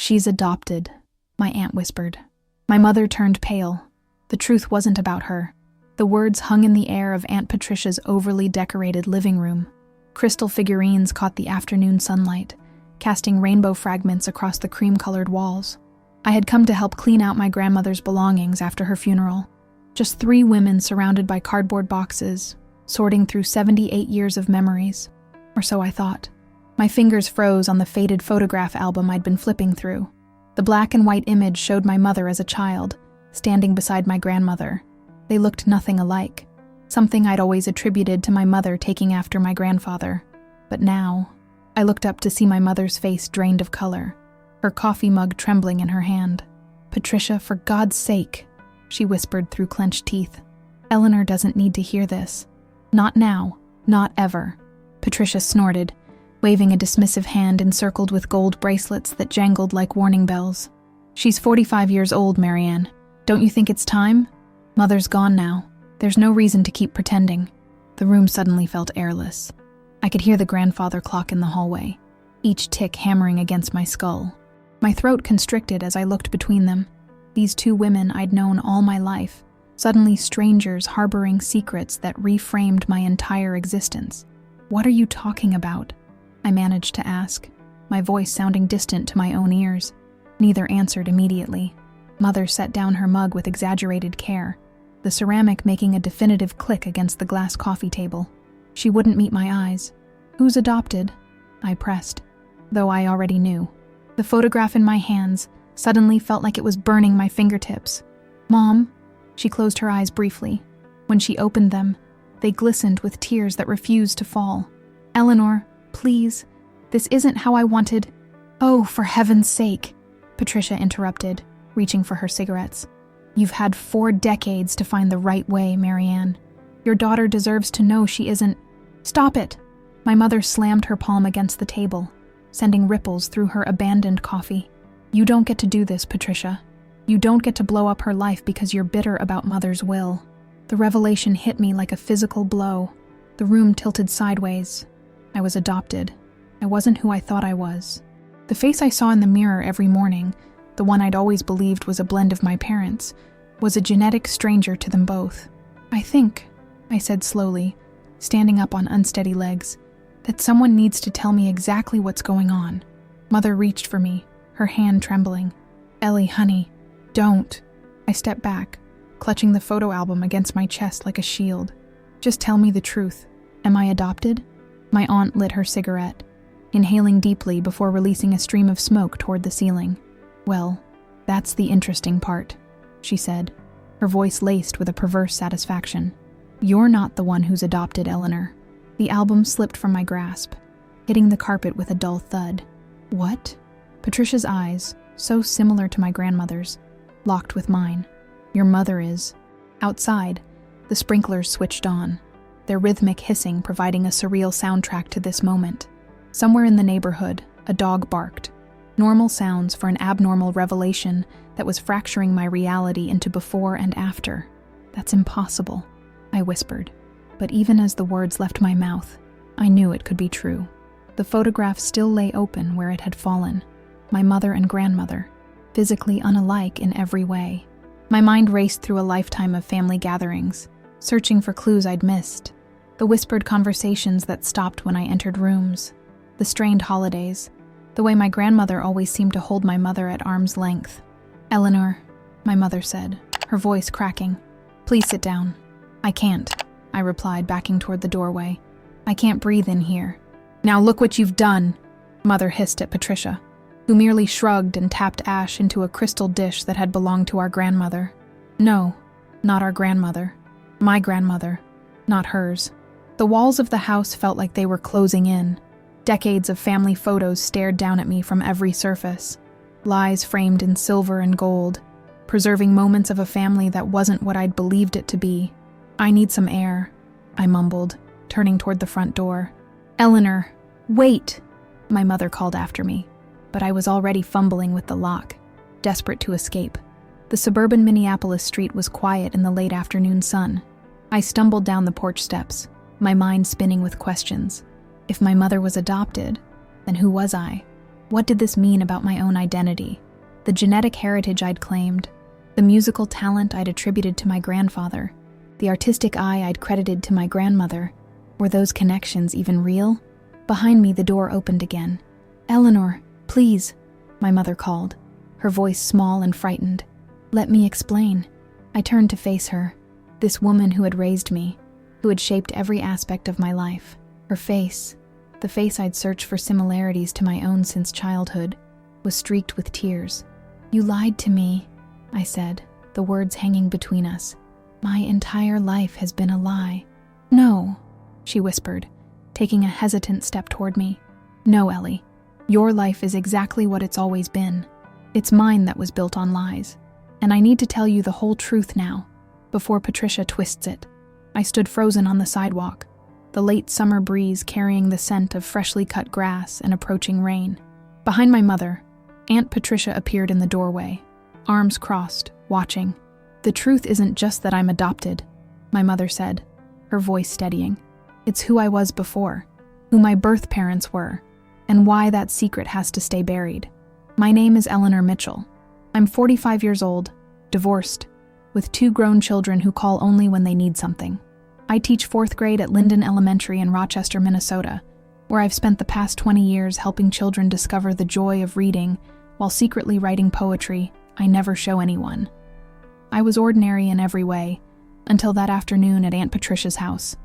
"She's adopted," my aunt whispered. My mother turned pale. The truth wasn't about her. The words hung in the air of Aunt Patricia's overly decorated living room. Crystal figurines caught the afternoon sunlight, casting rainbow fragments across the cream-colored walls. I had come to help clean out my grandmother's belongings after her funeral. Just 3 women surrounded by cardboard boxes, sorting through 78 years of memories. Or so I thought. My fingers froze on the faded photograph album I'd been flipping through. The black and white image showed my mother as a child, standing beside my grandmother. They looked nothing alike, something I'd always attributed to my mother taking after my grandfather. But now, I looked up to see my mother's face drained of color, her coffee mug trembling in her hand. "Patricia, for God's sake," she whispered through clenched teeth. "Eleanor doesn't need to hear this. Not now, not ever." Patricia snorted, waving a dismissive hand encircled with gold bracelets that jangled like warning bells. "She's 45 years old, Marianne. Don't you think it's time? Mother's gone now. There's no reason to keep pretending." The room suddenly felt airless. I could hear the grandfather clock in the hallway, each tick hammering against my skull. My throat constricted as I looked between them. These 2 women I'd known all my life, suddenly strangers harboring secrets that reframed my entire existence. "What are you talking about?" I managed to ask, my voice sounding distant to my own ears. Neither answered immediately. Mother set down her mug with exaggerated care, the ceramic making a definitive click against the glass coffee table. She wouldn't meet my eyes. "Who's adopted?" I pressed, though I already knew. The photograph in my hands suddenly felt like it was burning my fingertips. "Mom," she closed her eyes briefly. When she opened them, they glistened with tears that refused to fall. "Eleanor, please, this isn't how I wanted—" "Oh, for heaven's sake," Patricia interrupted, reaching for her cigarettes. "You've had 4 decades to find the right way, Marianne. Your daughter deserves to know she isn't—" "Stop it!" My mother slammed her palm against the table, sending ripples through her abandoned coffee. "You don't get to do this, Patricia. You don't get to blow up her life because you're bitter about Mother's will." The revelation hit me like a physical blow. The room tilted sideways. I was adopted. I wasn't who I thought I was. The face I saw in the mirror every morning, the one I'd always believed was a blend of my parents, was a genetic stranger to them both. "I think," I said slowly, standing up on unsteady legs, "that someone needs to tell me exactly what's going on." Mother reached for me, her hand trembling. "Ellie, honey, don't." I stepped back, clutching the photo album against my chest like a shield. "Just tell me the truth. Am I adopted?" My aunt lit her cigarette, inhaling deeply before releasing a stream of smoke toward the ceiling. "Well, that's the interesting part," she said, her voice laced with a perverse satisfaction. "You're not the one who's adopted, Eleanor." The album slipped from my grasp, hitting the carpet with a dull thud. "What?" Patricia's eyes, so similar to my grandmother's, locked with mine. "Your mother is." Outside, the sprinklers switched on, their rhythmic hissing providing a surreal soundtrack to this moment. Somewhere in the neighborhood, a dog barked. Normal sounds for an abnormal revelation that was fracturing my reality into before and after. "That's impossible," I whispered. But even as the words left my mouth, I knew it could be true. The photograph still lay open where it had fallen. My mother and grandmother, physically unalike in every way. My mind raced through a lifetime of family gatherings, searching for clues I'd missed. The whispered conversations that stopped when I entered rooms. The strained holidays. The way my grandmother always seemed to hold my mother at arm's length. "Eleanor," my mother said, her voice cracking. "Please sit down." "I can't," I replied, backing toward the doorway. "I can't breathe in here." "Now look what you've done," Mother hissed at Patricia, who merely shrugged and tapped ash into a crystal dish that had belonged to our grandmother. No, not our grandmother. My grandmother, not hers. The walls of the house felt like they were closing in. Decades of family photos stared down at me from every surface. Lies framed in silver and gold, preserving moments of a family that wasn't what I'd believed it to be. "I need some air," I mumbled, turning toward the front door. "Eleanor, wait!" my mother called after me, but I was already fumbling with the lock, desperate to escape. The suburban Minneapolis street was quiet in the late afternoon sun. I stumbled down the porch steps, my mind spinning with questions. If my mother was adopted, then who was I? What did this mean about my own identity? The genetic heritage I'd claimed, the musical talent I'd attributed to my grandfather, the artistic eye I'd credited to my grandmother. Were those connections even real? Behind me, the door opened again. "Eleanor, please," my mother called, her voice small and frightened. "Let me explain." I turned to face her, this woman who had raised me, who had shaped every aspect of my life. Her face, the face I'd searched for similarities to my own since childhood, was streaked with tears. "You lied to me," I said, the words hanging between us. "My entire life has been a lie." "No," she whispered, taking a hesitant step toward me. "No, Ellie. Your life is exactly what it's always been. It's mine that was built on lies. And I need to tell you the whole truth now, before Patricia twists it." I stood frozen on the sidewalk, the late summer breeze carrying the scent of freshly cut grass and approaching rain. Behind my mother, Aunt Patricia appeared in the doorway, arms crossed, watching. "The truth isn't just that I'm adopted," my mother said, her voice steadying. "It's who I was before, who my birth parents were, and why that secret has to stay buried. My name is Eleanor Mitchell. I'm 45 years old, divorced, with 2 grown children who call only when they need something. I teach 4th grade at Linden Elementary in Rochester, Minnesota, where I've spent the past 20 years helping children discover the joy of reading while secretly writing poetry I never show anyone. I was ordinary in every way, until that afternoon at Aunt Patricia's house.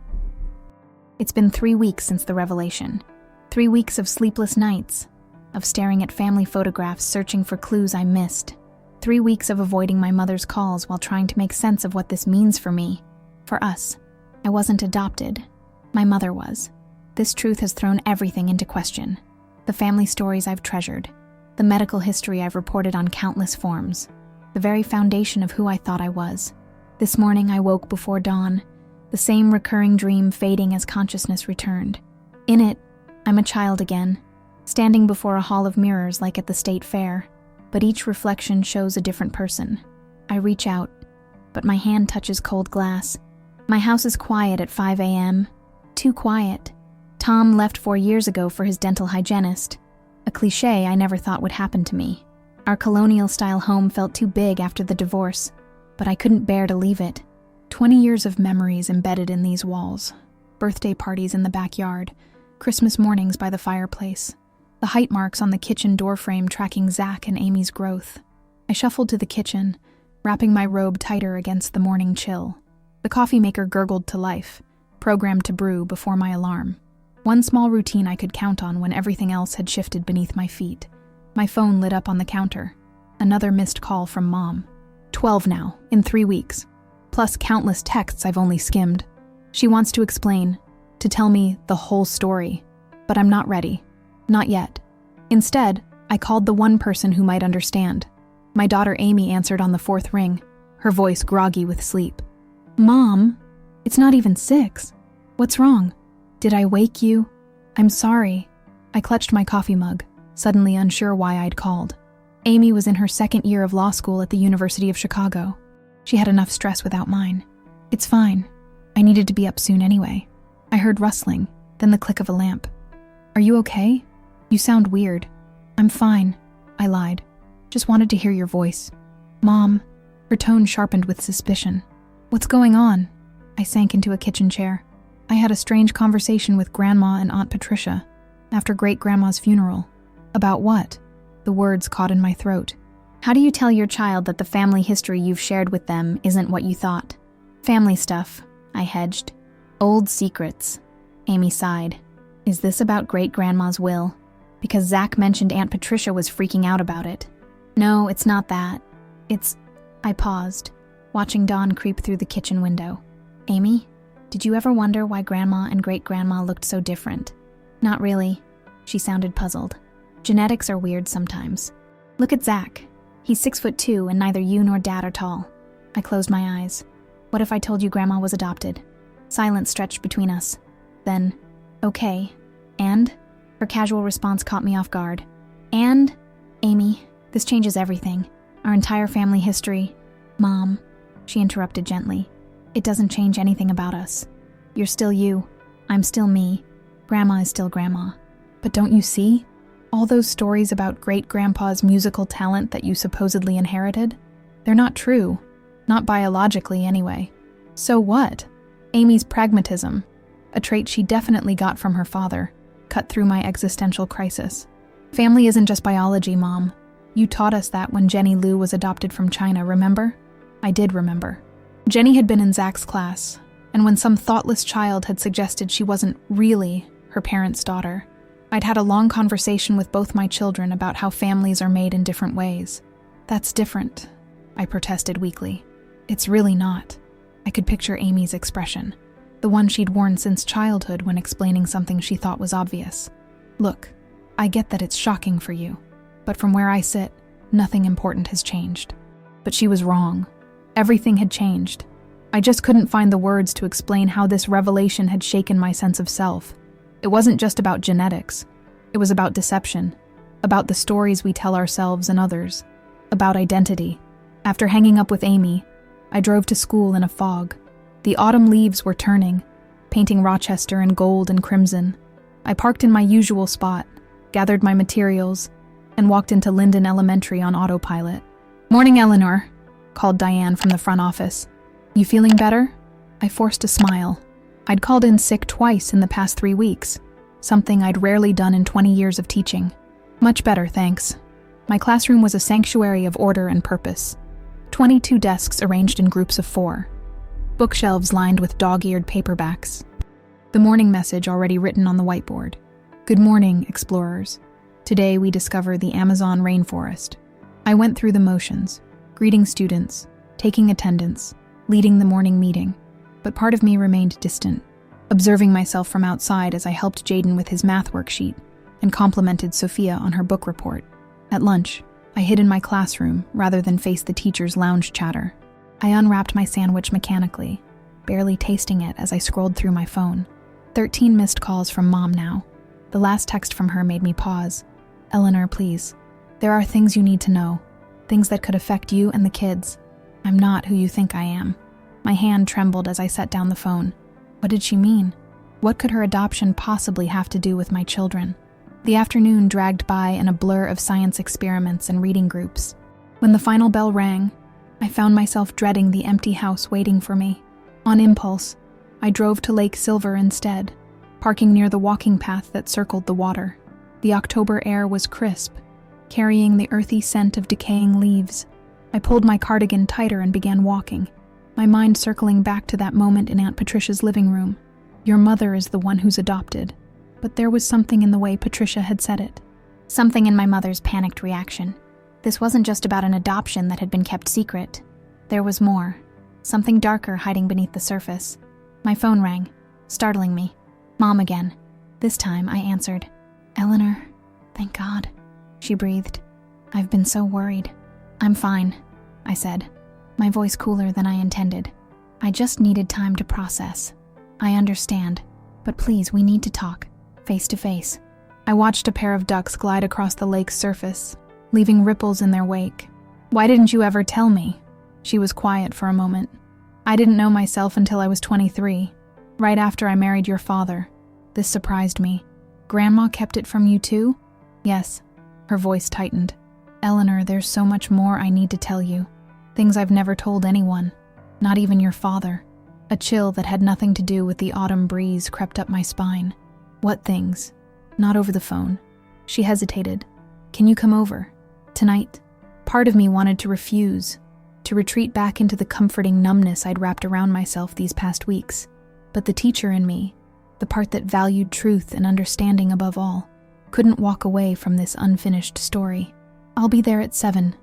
It's been 3 weeks since the revelation. 3 weeks of sleepless nights, of staring at family photographs searching for clues I missed. 3 weeks of avoiding my mother's calls while trying to make sense of what this means for me, for us. I wasn't adopted. My mother was. This truth has thrown everything into question. The family stories I've treasured, the medical history I've reported on countless forms, the very foundation of who I thought I was. This morning I woke before dawn, the same recurring dream fading as consciousness returned. In it, I'm a child again, standing before a hall of mirrors like at the state fair, but each reflection shows a different person. I reach out, but my hand touches cold glass. My house is quiet at 5 a.m. Too quiet. Tom left 4 years ago for his dental hygienist, a cliché I never thought would happen to me. Our colonial-style home felt too big after the divorce, but I couldn't bear to leave it. 20 years of memories embedded in these walls. Birthday parties in the backyard, Christmas mornings by the fireplace, the height marks on the kitchen doorframe tracking Zach and Amy's growth. I shuffled to the kitchen, wrapping my robe tighter against the morning chill. The coffee maker gurgled to life, programmed to brew before my alarm. One small routine I could count on when everything else had shifted beneath my feet. My phone lit up on the counter. Another missed call from Mom. 12 now, in 3 weeks. Plus countless texts I've only skimmed. She wants to explain, to tell me the whole story. But I'm not ready. Not yet. Instead, I called the one person who might understand. My daughter Amy answered on the 4th ring, her voice groggy with sleep. "Mom, it's not even 6. What's wrong? Did I wake you? I'm sorry." I clutched my coffee mug, suddenly unsure why I'd called. Amy was in her 2nd year of law school at the University of Chicago. She had enough stress without mine. "It's fine. I needed to be up soon anyway." I heard rustling, then the click of a lamp. "Are you okay? You sound weird." "I'm fine," I lied. "Just wanted to hear your voice." "Mom," her tone sharpened with suspicion. "What's going on?" I sank into a kitchen chair. I had a strange conversation with Grandma and Aunt Patricia after Great-Grandma's funeral. About what? The words caught in my throat. "How do you tell your child that the family history you've shared with them isn't what you thought?" "Family stuff," I hedged. "Old secrets." Amy sighed. "Is this about Great-Grandma's will? Because Zach mentioned Aunt Patricia was freaking out about it." "No, it's not that. It's..." I paused, watching dawn creep through the kitchen window. "Amy, did you ever wonder why Grandma and Great-Grandma looked so different?" "Not really." She sounded puzzled. "Genetics are weird sometimes. Look at Zach. He's 6'2" and neither you nor Dad are tall." I closed my eyes. What if I told you Grandma was adopted? Silence stretched between us. Then, "Okay. And?" Her casual response caught me off guard. "And, Amy, this changes everything. Our entire family history." "Mom," she interrupted gently, "it doesn't change anything about us. You're still you. I'm still me. Grandma is still Grandma. But don't you see? All those stories about great-grandpa's musical talent that you supposedly inherited? They're not true. Not biologically, anyway. So what? Amy's pragmatism, a trait she definitely got from her father, cut through my existential crisis. Family isn't just biology, Mom. You taught us that when Jenny Lu was adopted from China, remember? I did remember. Jenny had been in Zach's class, and when some thoughtless child had suggested she wasn't really her parents' daughter, I'd had a long conversation with both my children about how families are made in different ways. That's different, I protested weakly. It's really not. I could picture Amy's expression, the one she'd worn since childhood when explaining something she thought was obvious. Look, I get that it's shocking for you, but from where I sit, nothing important has changed. But she was wrong. Everything had changed. I just couldn't find the words to explain how this revelation had shaken my sense of self. It wasn't just about genetics. It was about deception, about the stories we tell ourselves and others, about identity. After hanging up with Amy, I drove to school in a fog. The autumn leaves were turning, painting Rochester in gold and crimson. I parked in my usual spot, gathered my materials, and walked into Linden Elementary on autopilot. "Morning, Eleanor," called Diane from the front office. "You feeling better?" I forced a smile. I'd called in sick twice in the past 3 weeks, something I'd rarely done in 20 years of teaching. Much better, thanks. My classroom was a sanctuary of order and purpose. 22 desks arranged in groups of 4. Bookshelves lined with dog-eared paperbacks. The morning message already written on the whiteboard. "Good morning, explorers. Today we discover the Amazon rainforest." I went through the motions, greeting students, taking attendance, leading the morning meeting. But part of me remained distant, observing myself from outside as I helped Jaden with his math worksheet and complimented Sophia on her book report. At lunch, I hid in my classroom rather than face the teacher's lounge chatter. I unwrapped my sandwich mechanically, barely tasting it as I scrolled through my phone. 13 missed calls from Mom now. The last text from her made me pause. "Eleanor, please. There are things you need to know, things that could affect you and the kids. I'm not who you think I am." My hand trembled as I set down the phone. What did she mean? What could her adoption possibly have to do with my children? The afternoon dragged by in a blur of science experiments and reading groups. When the final bell rang, I found myself dreading the empty house waiting for me. On impulse, I drove to Lake Silver instead, parking near the walking path that circled the water. The October air was crisp, carrying the earthy scent of decaying leaves. I pulled my cardigan tighter and began walking, my mind circling back to that moment in Aunt Patricia's living room. Your mother is the one who's adopted. But there was something in the way Patricia had said it. Something in my mother's panicked reaction. This wasn't just about an adoption that had been kept secret. There was more. Something darker hiding beneath the surface. My phone rang, startling me. Mom again. This time I answered. "Eleanor, thank God," she breathed. "I've been so worried." "I'm fine," I said, my voice cooler than I intended. "I just needed time to process. I understand, but please, we need to talk, face to face." I watched a pair of ducks glide across the lake's surface, leaving ripples in their wake. "Why didn't you ever tell me?" She was quiet for a moment. "I didn't know myself until I was 23, right after I married your father. This surprised me. Grandma kept it from you too?" "Yes." Her voice tightened. "Eleanor, there's so much more I need to tell you. Things I've never told anyone, not even your father." A chill that had nothing to do with the autumn breeze crept up my spine. "What things?" "Not over the phone." She hesitated. "Can you come over? Tonight?" Part of me wanted to refuse, to retreat back into the comforting numbness I'd wrapped around myself these past weeks. But the teacher in me, the part that valued truth and understanding above all, couldn't walk away from this unfinished story. "I'll be there at 7,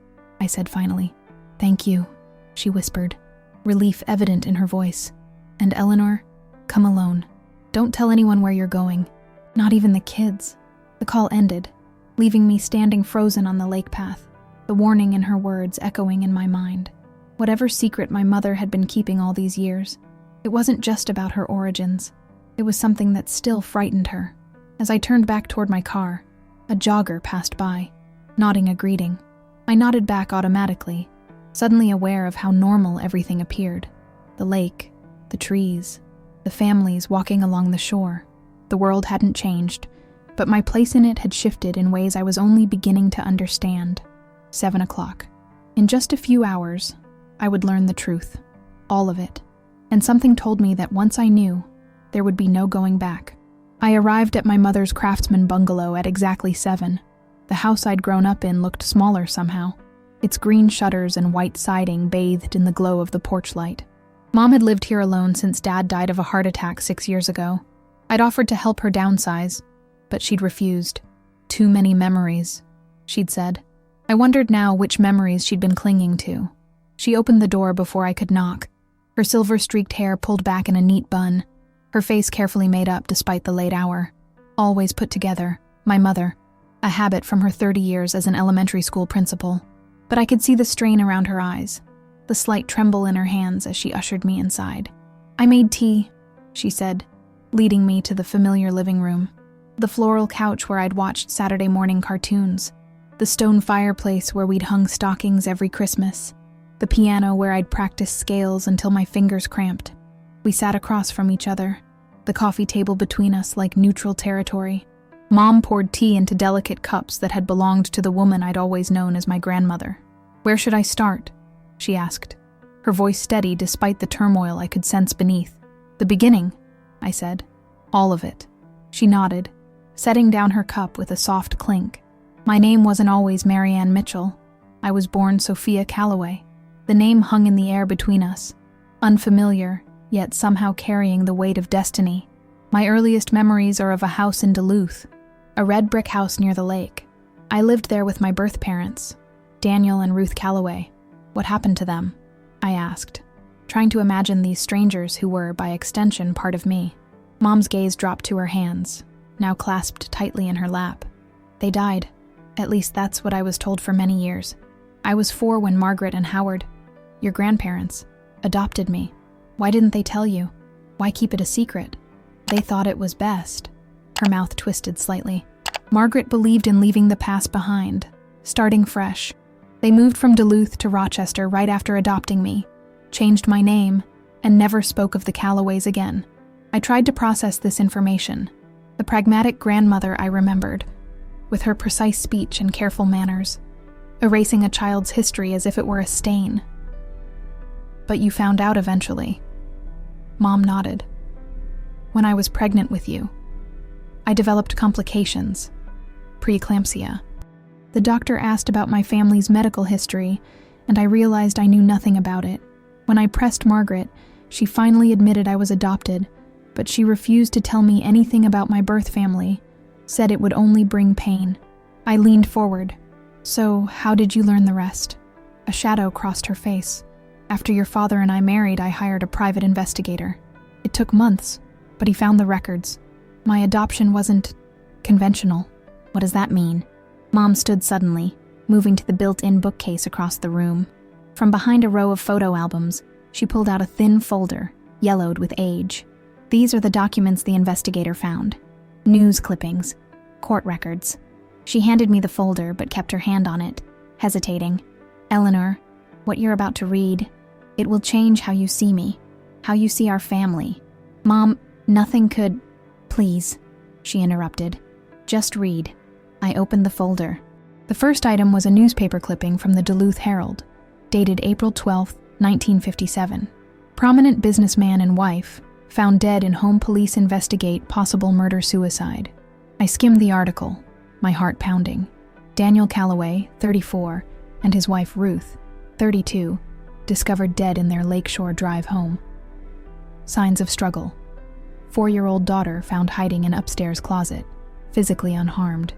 I said finally. "Thank you," she whispered, relief evident in her voice. "And Eleanor, come alone. Don't tell anyone where you're going, not even the kids." The call ended, leaving me standing frozen on the lake path, the warning in her words echoing in my mind. Whatever secret my mother had been keeping all these years, it wasn't just about her origins. It was something that still frightened her. As I turned back toward my car, a jogger passed by, nodding a greeting. I nodded back automatically, suddenly aware of how normal everything appeared. The lake, the trees, the families walking along the shore. The world hadn't changed, but my place in it had shifted in ways I was only beginning to understand. 7 o'clock. In just a few hours, I would learn the truth. All of it. And something told me that once I knew, there would be no going back. I arrived at my mother's craftsman bungalow at exactly 7. The house I'd grown up in looked smaller somehow, its green shutters and white siding bathed in the glow of the porch light. Mom had lived here alone since Dad died of a heart attack 6 years ago. I'd offered to help her downsize, but she'd refused. Too many memories, she'd said. I wondered now which memories she'd been clinging to. She opened the door before I could knock, her silver-streaked hair pulled back in a neat bun, her face carefully made up despite the late hour. Always put together, my mother, a habit from her 30 years as an elementary school principal. But I could see the strain around her eyes, the slight tremble in her hands as she ushered me inside. "I made tea," she said, leading me to the familiar living room. The floral couch where I'd watched Saturday morning cartoons, the stone fireplace where we'd hung stockings every Christmas, the piano where I'd practiced scales until my fingers cramped. We sat across from each other, the coffee table between us like neutral territory. Mom poured tea into delicate cups that had belonged to the woman I'd always known as my grandmother. "Where should I start?" she asked, her voice steady despite the turmoil I could sense beneath. "The beginning," I said. "All of it." She nodded, setting down her cup with a soft clink. My name wasn't always Marianne Mitchell. I was born Sophia Calloway. The name hung in the air between us, unfamiliar, yet somehow carrying the weight of destiny. My earliest memories are of a house in Duluth, a red brick house near the lake. I lived there with my birth parents, Daniel and Ruth Calloway. "What happened to them?" I asked, trying to imagine these strangers who were, by extension, part of me. Mom's gaze dropped to her hands, now clasped tightly in her lap. "They died. At least that's what I was told for many years. I was 4 when Margaret and Howard, your grandparents, adopted me. Why didn't they tell you? Why keep it a secret?" "They thought it was best." Her mouth twisted slightly. "Margaret believed in leaving the past behind, starting fresh. They moved from Duluth to Rochester right after adopting me, changed my name, and never spoke of the Calloways again." I tried to process this information. The pragmatic grandmother I remembered, with her precise speech and careful manners, erasing a child's history as if it were a stain. "But you found out eventually." Mom nodded. "When I was pregnant with you, I developed complications, preeclampsia. The doctor asked about my family's medical history, and I realized I knew nothing about it. When I pressed Margaret, she finally admitted I was adopted, but she refused to tell me anything about my birth family, said it would only bring pain. I leaned forward. "So, how did you learn the rest?" A shadow crossed her face. "After your father and I married, I hired a private investigator. It took months, but he found the records. My adoption wasn't conventional." "What does that mean?" Mom stood suddenly, moving to the built-in bookcase across the room. From behind a row of photo albums, she pulled out a thin folder, yellowed with age. "These are the documents the investigator found. News clippings, court records." She handed me the folder but kept her hand on it, hesitating. "Eleanor, what you're about to read, it will change how you see me, how you see our family." "Mom, nothing could—" "Please," she interrupted. "Just read." I opened the folder. The first item was a newspaper clipping from the Duluth Herald, dated April 12, 1957. "Prominent businessman and wife found dead in home, police investigate possible murder-suicide." I skimmed the article, my heart pounding. Daniel Calloway, 34, and his wife Ruth, 32, discovered dead in their Lakeshore Drive home. Signs of struggle. 4-year-old daughter found hiding in upstairs closet, physically unharmed.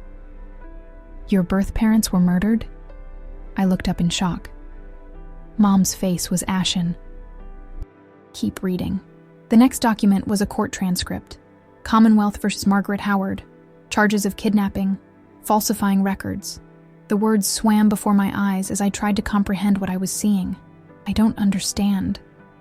"Your birth parents were murdered?" I looked up in shock. Mom's face was ashen. Keep reading. The next document was a court transcript. Commonwealth versus Margaret Howard. Charges of kidnapping, falsifying records. The words swam before my eyes as I tried to comprehend what I was seeing. "I don't understand,"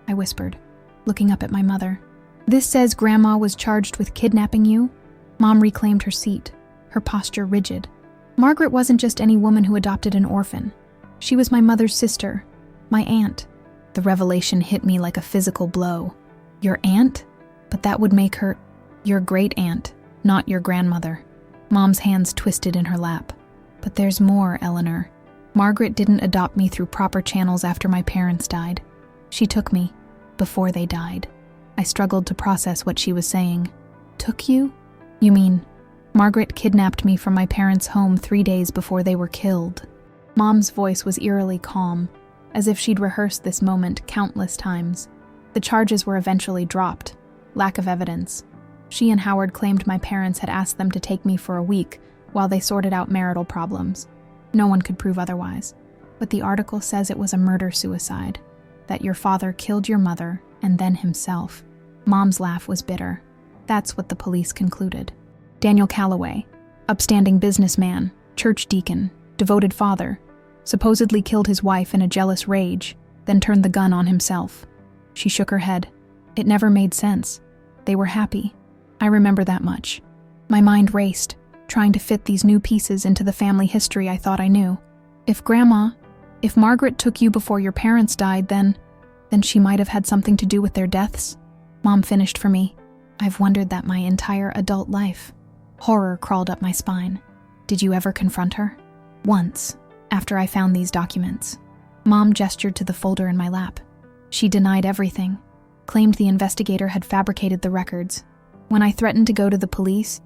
I whispered, looking up at my mother. "This says Grandma was charged with kidnapping you?" Mom reclaimed her seat, her posture rigid. "Margaret wasn't just any woman who adopted an orphan. She was my mother's sister, my aunt." The revelation hit me like a physical blow. "Your aunt? But that would make her your great-aunt, not your grandmother." Mom's hands twisted in her lap. But there's more, Eleanor. Margaret didn't adopt me through proper channels after my parents died. She took me before they died. I struggled to process what she was saying. Took you? You mean, Margaret kidnapped me from my parents' home 3 days before they were killed. Mom's voice was eerily calm, as if she'd rehearsed this moment countless times. The charges were eventually dropped. Lack of evidence. She and Howard claimed my parents had asked them to take me for a week while they sorted out marital problems. No one could prove otherwise. But the article says it was a murder-suicide, that your father killed your mother and then himself. Mom's laugh was bitter. That's what the police concluded. Daniel Calloway, upstanding businessman, church deacon, devoted father, supposedly killed his wife in a jealous rage, then turned the gun on himself. She shook her head. It never made sense. They were happy. I remember that much. My mind raced, trying to fit these new pieces into the family history I thought I knew. If Margaret took you before your parents died, then she might have had something to do with their deaths. Mom finished for me. I've wondered that my entire adult life. Horror crawled up my spine. Did you ever confront her? Once, after I found these documents. Mom gestured to the folder in my lap. She denied everything, claimed the investigator had fabricated the records. When I threatened to go to the police,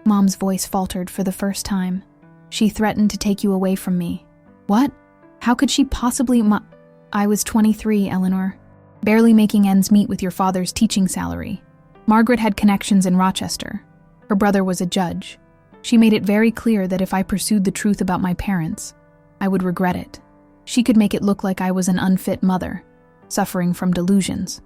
Mom's voice faltered for the first time. She threatened to take you away from me. What? How could she possibly I was 23, Eleanor, barely making ends meet with your father's teaching salary. Margaret had connections in Rochester. Her brother was a judge. She made it very clear that if I pursued the truth about my parents, I would regret it. She could make it look like I was an unfit mother, suffering from delusions.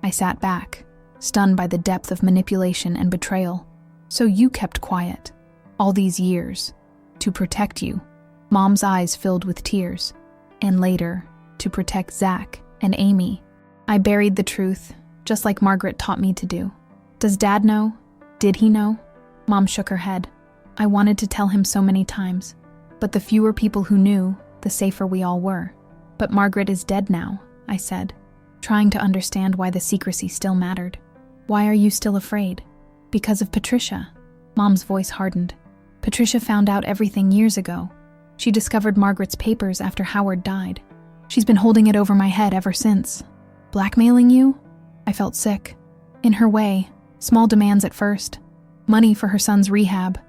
I sat back, stunned by the depth of manipulation and betrayal. So you kept quiet, all these years, to protect you. Mom's eyes filled with tears. And later, to protect Zach and Amy. I buried the truth, just like Margaret taught me to do. Does Dad know? Did he know? Mom shook her head. I wanted to tell him so many times, but the fewer people who knew, the safer we all were. But Margaret is dead now, I said, trying to understand why the secrecy still mattered. Why are you still afraid? Because of Patricia. Mom's voice hardened. Patricia found out everything years ago. She discovered Margaret's papers after Howard died. She's been holding it over my head ever since. Blackmailing you? I felt sick. In her way, small demands at first. Money for her son's rehab,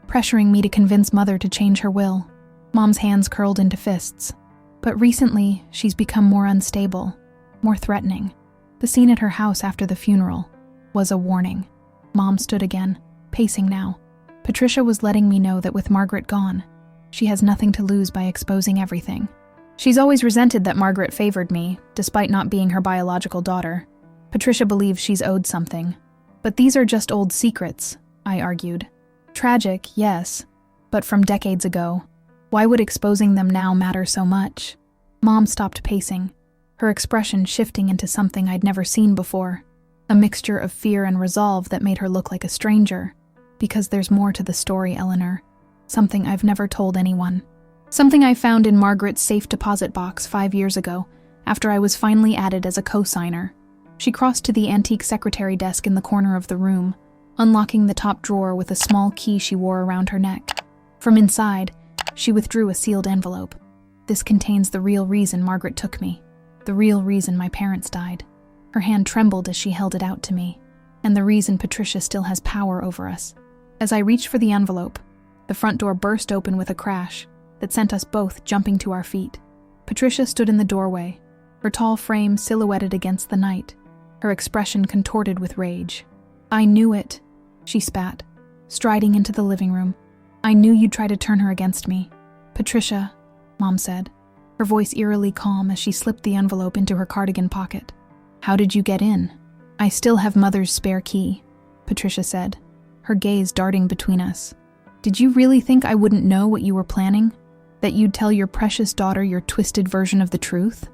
pressuring me to convince Mother to change her will. Mom's hands curled into fists. But recently, she's become more unstable, more threatening. The scene at her house after the funeral was a warning. Mom stood again, pacing now. Patricia was letting me know that with Margaret gone, she has nothing to lose by exposing everything. She's always resented that Margaret favored me, despite not being her biological daughter. Patricia believes she's owed something. But these are just old secrets, I argued. Tragic, yes, but from decades ago. Why would exposing them now matter so much? Mom stopped pacing, her expression shifting into something I'd never seen before. A mixture of fear and resolve that made her look like a stranger. Because there's more to the story, Eleanor. Something I've never told anyone. Something I found in Margaret's safe deposit box 5 years ago, after I was finally added as a co-signer. She crossed to the antique secretary desk in the corner of the room, unlocking the top drawer with a small key she wore around her neck. From inside, she withdrew a sealed envelope. This contains the real reason Margaret took me. The real reason my parents died. Her hand trembled as she held it out to me. And the reason Patricia still has power over us. As I reached for the envelope, the front door burst open with a crash that sent us both jumping to our feet. Patricia stood in the doorway, her tall frame silhouetted against the night, her expression contorted with rage. I knew it, she spat, striding into the living room. I knew you'd try to turn her against me. Patricia, Mom said, her voice eerily calm as she slipped the envelope into her cardigan pocket. How did you get in? I still have Mother's spare key, Patricia said, her gaze darting between us. Did you really think I wouldn't know what you were planning? That you'd tell your precious daughter your twisted version of the truth?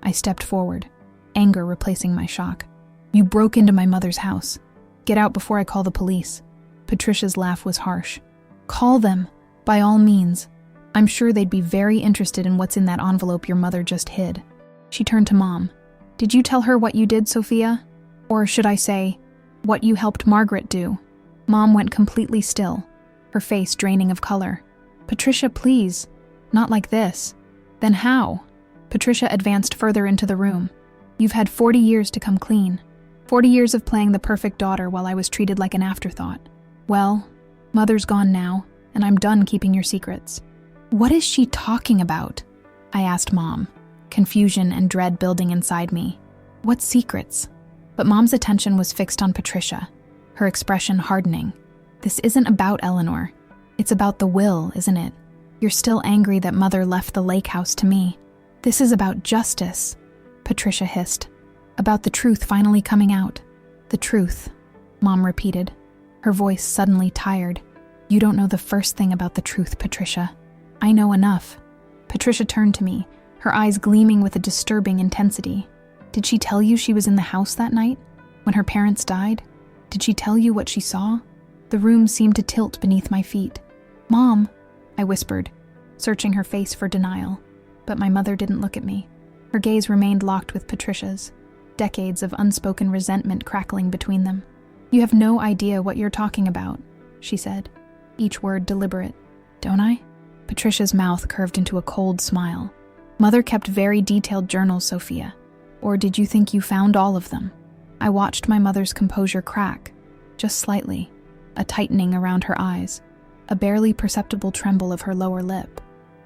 I stepped forward, anger replacing my shock. You broke into my mother's house. Get out before I call the police. Patricia's laugh was harsh. Call them, by all means. I'm sure they'd be very interested in what's in that envelope your mother just hid. She turned to Mom. Did you tell her what you did, Sophia? Or should I say, what you helped Margaret do? Mom went completely still, her face draining of color. "Patricia, please. Not like this." "Then how?" Patricia advanced further into the room. "You've had 40 years to come clean. 40 years of playing the perfect daughter while I was treated like an afterthought. Well, Mother's gone now, and I'm done keeping your secrets." "What is she talking about?" I asked Mom, confusion and dread building inside me. "What secrets?" But Mom's attention was fixed on Patricia, her expression hardening. "This isn't about Eleanor. It's about the will, isn't it? You're still angry that Mother left the lake house to me. This is about justice," Patricia hissed. "About the truth finally coming out." "The truth," Mom repeated, her voice suddenly tired. "You don't know the first thing about the truth, Patricia. I know enough." Patricia turned to me, her eyes gleaming with a disturbing intensity. "Did she tell you she was in the house that night, when her parents died? Did she tell you what she saw?" The room seemed to tilt beneath my feet. "Mom," I whispered, searching her face for denial. But my mother didn't look at me. Her gaze remained locked with Patricia's, decades of unspoken resentment crackling between them. "You have no idea what you're talking about," she said, each word deliberate. "Don't I?" Patricia's mouth curved into a cold smile. "Mother kept very detailed journals, Sophia. Or did you think you found all of them?" I watched my mother's composure crack, just slightly, a tightening around her eyes, a barely perceptible tremble of her lower lip.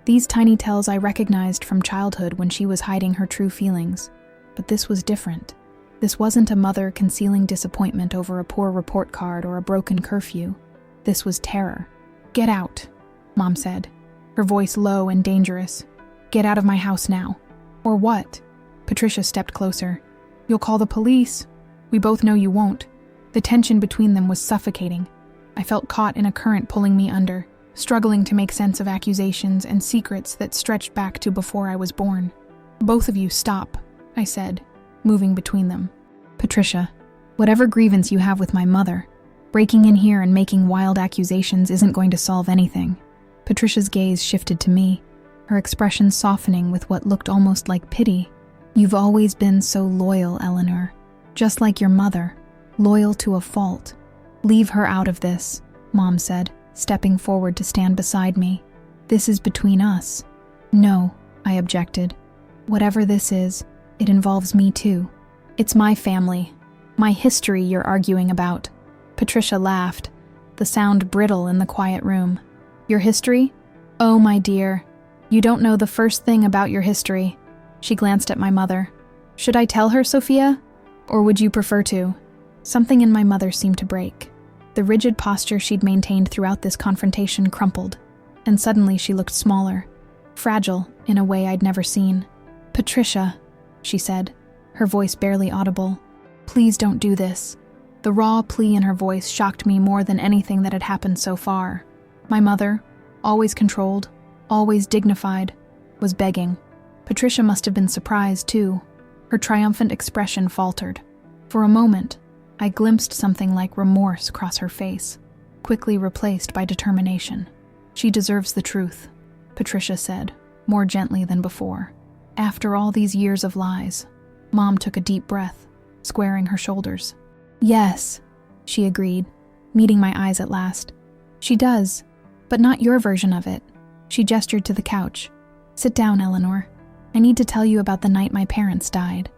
These tiny tells I recognized from childhood when she was hiding her true feelings. But this was different. This wasn't a mother concealing disappointment over a poor report card or a broken curfew. This was terror. "Get out," Mom said, her voice low and dangerous. "Get out of my house now." "Or what?" Patricia stepped closer. "You'll call the police." "We both know you won't." The tension between them was suffocating. I felt caught in a current pulling me under, struggling to make sense of accusations and secrets that stretched back to before I was born. "Both of you stop," I said, moving between them. "Patricia, whatever grievance you have with my mother, breaking in here and making wild accusations isn't going to solve anything." Patricia's gaze shifted to me, her expression softening with what looked almost like pity. "You've always been so loyal, Eleanor. Just like your mother, loyal to a fault. Leave her out of this," Mom said, stepping forward to stand beside me. "This is between us." "No," I objected. "Whatever this is, it involves me too. It's my family, my history you're arguing about." Patricia laughed, the sound brittle in the quiet room. "Your history? Oh, my dear, you don't know the first thing about your history." She glanced at my mother. "Should I tell her, Sophia? Or would you prefer to?" Something in my mother seemed to break. The rigid posture she'd maintained throughout this confrontation crumpled, and suddenly she looked smaller, fragile in a way I'd never seen. "Patricia," she said, her voice barely audible, "please don't do this." The raw plea in her voice shocked me more than anything that had happened so far. My mother, always controlled, always dignified, was begging. Patricia must have been surprised, too. Her triumphant expression faltered. For a moment, I glimpsed something like remorse cross her face, quickly replaced by determination. "She deserves the truth," Patricia said, more gently than before. "After all these years of lies." Mom took a deep breath, squaring her shoulders. "Yes," she agreed, meeting my eyes at last. "She does, but not your version of it." She gestured to the couch. "Sit down, Eleanor. I need to tell you about the night my parents died."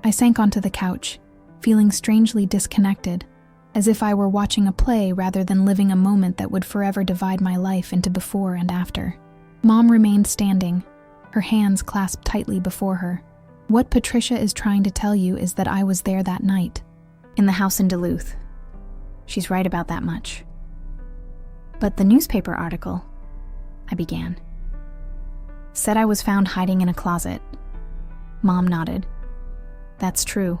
I sank onto the couch, feeling strangely disconnected, as if I were watching a play rather than living a moment that would forever divide my life into before and after. Mom remained standing, her hands clasped tightly before her. "What Patricia is trying to tell you is that I was there that night, in the house in Duluth. She's right about that much." "But the newspaper article," I began, "said I was found hiding in a closet." Mom nodded. "That's true.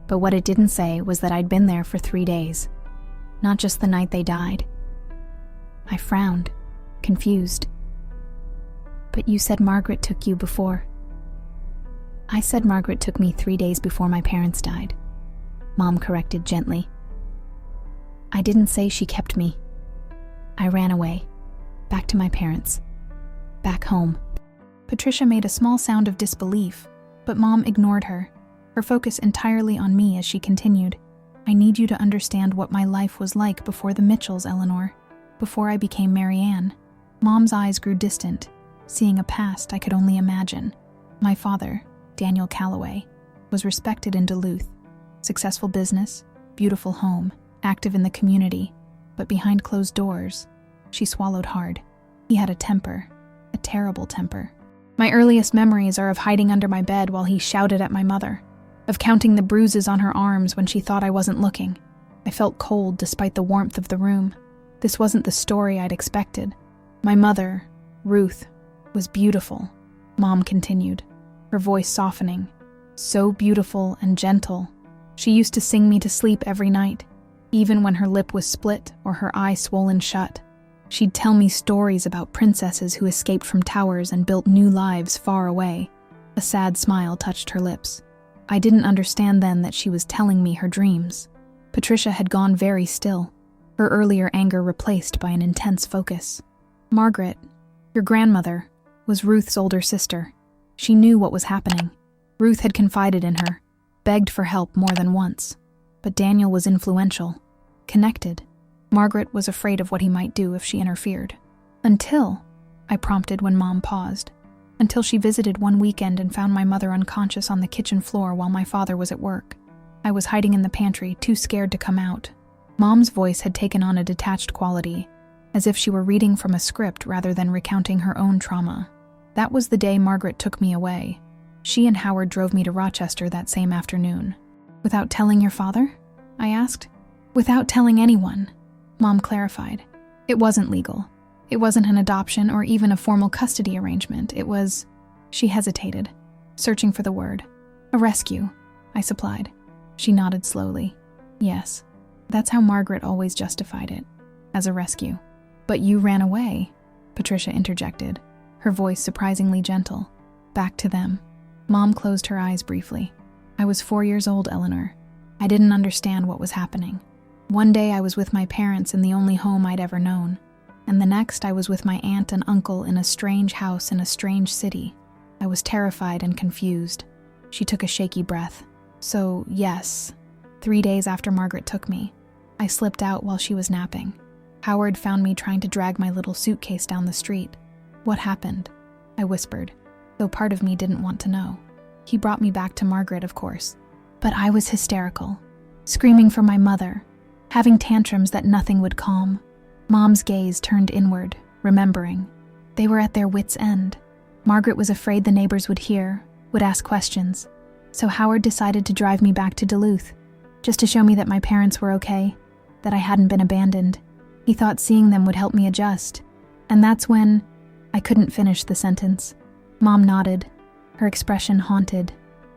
But what it didn't say was that I'd been there for 3 days, not just the night they died." I frowned, confused. "But you said Margaret took you before." "I said Margaret took me 3 days before my parents died," Mom corrected gently. "I didn't say she kept me. I ran away, back to my parents, back home." Patricia made a small sound of disbelief, but Mom ignored her, her focus entirely on me as she continued. "I need you to understand what my life was like before the Mitchells, Eleanor. before I became Marianne. Mom's eyes grew distant, seeing a past I could only imagine. My father, Daniel Calloway, was respected in Duluth. Successful business, beautiful home, active in the community, but behind closed doors, she swallowed hard. He had a temper, a terrible temper. My earliest memories are of hiding under my bed while he shouted at my mother, of counting the bruises on her arms when she thought I wasn't looking. I felt cold despite the warmth of the room. This wasn't the story I'd expected. My mother, Ruth, was beautiful, Mom continued, her voice softening. So beautiful and gentle. She used to sing me to sleep every night, even when her lip was split or her eye swollen shut. She'd tell me stories about princesses who escaped from towers and built new lives far away. A sad smile touched her lips. I didn't understand then that she was telling me her dreams. Patricia had gone very still, her earlier anger replaced by an intense focus. Margaret, your grandmother, was Ruth's older sister. She knew what was happening. Ruth had confided in her, begged for help more than once. But Daniel was influential, connected. Margaret was afraid of what he might do if she interfered. Until, I prompted when Mom paused, until she visited one weekend and found my mother unconscious on the kitchen floor while my father was at work. I was hiding in the pantry, too scared to come out. Mom's voice had taken on a detached quality, as if she were reading from a script rather than recounting her own trauma. That was the day Margaret took me away. She and Howard drove me to Rochester that same afternoon. Without telling your father? I asked. Without telling anyone, Mom clarified. It wasn't legal. It wasn't an adoption or even a formal custody arrangement. It was... She hesitated, searching for the word. A rescue, I supplied. She nodded slowly. Yes, that's how Margaret always justified it, as a rescue. But you ran away, Patricia interjected, her voice surprisingly gentle. Back to them. Mom closed her eyes briefly. I was 4 years old, Eleanor. I didn't understand what was happening. One day I was with my parents in the only home I'd ever known, and the next I was with my aunt and uncle in a strange house in a strange city. I was terrified and confused. She took a shaky breath. So, yes, 3 days after Margaret took me, I slipped out while she was napping. Howard found me trying to drag my little suitcase down the street. What happened? I whispered, though part of me didn't want to know. He brought me back to Margaret, of course. But I was hysterical, screaming for my mother, having tantrums that nothing would calm. Mom's gaze turned inward, remembering. They were at their wits' end. Margaret was afraid the neighbors would hear, would ask questions. So Howard decided to drive me back to Duluth, just to show me that my parents were okay, that I hadn't been abandoned. He thought seeing them would help me adjust. And that's when... I couldn't finish the sentence. Mom nodded, her expression haunted.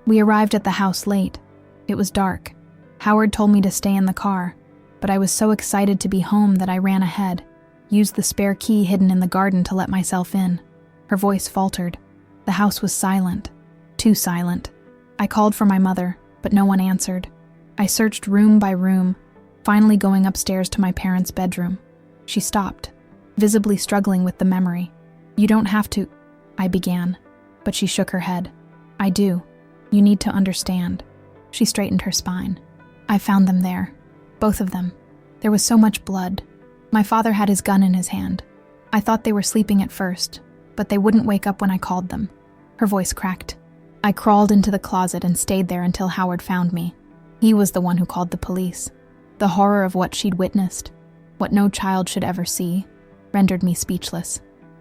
We arrived at the house late. It was dark. Howard told me to stay in the car, but I was so excited to be home that I ran ahead, used the spare key hidden in the garden to let myself in. Her voice faltered. The house was silent, too silent. I called for my mother, but no one answered. I searched room by room, finally going upstairs to my parents' bedroom. She stopped, visibly struggling with the memory. You don't have to, I began, but she shook her head. I do. You need to understand. She straightened her spine. I found them there, both of them. There was so much blood. My father had his gun in his hand. I thought they were sleeping at first, but they wouldn't wake up when I called them. Her voice cracked. I crawled into the closet and stayed there until Howard found me. He was the one who called the police. The horror of what she'd witnessed, what no child should ever see, rendered me speechless.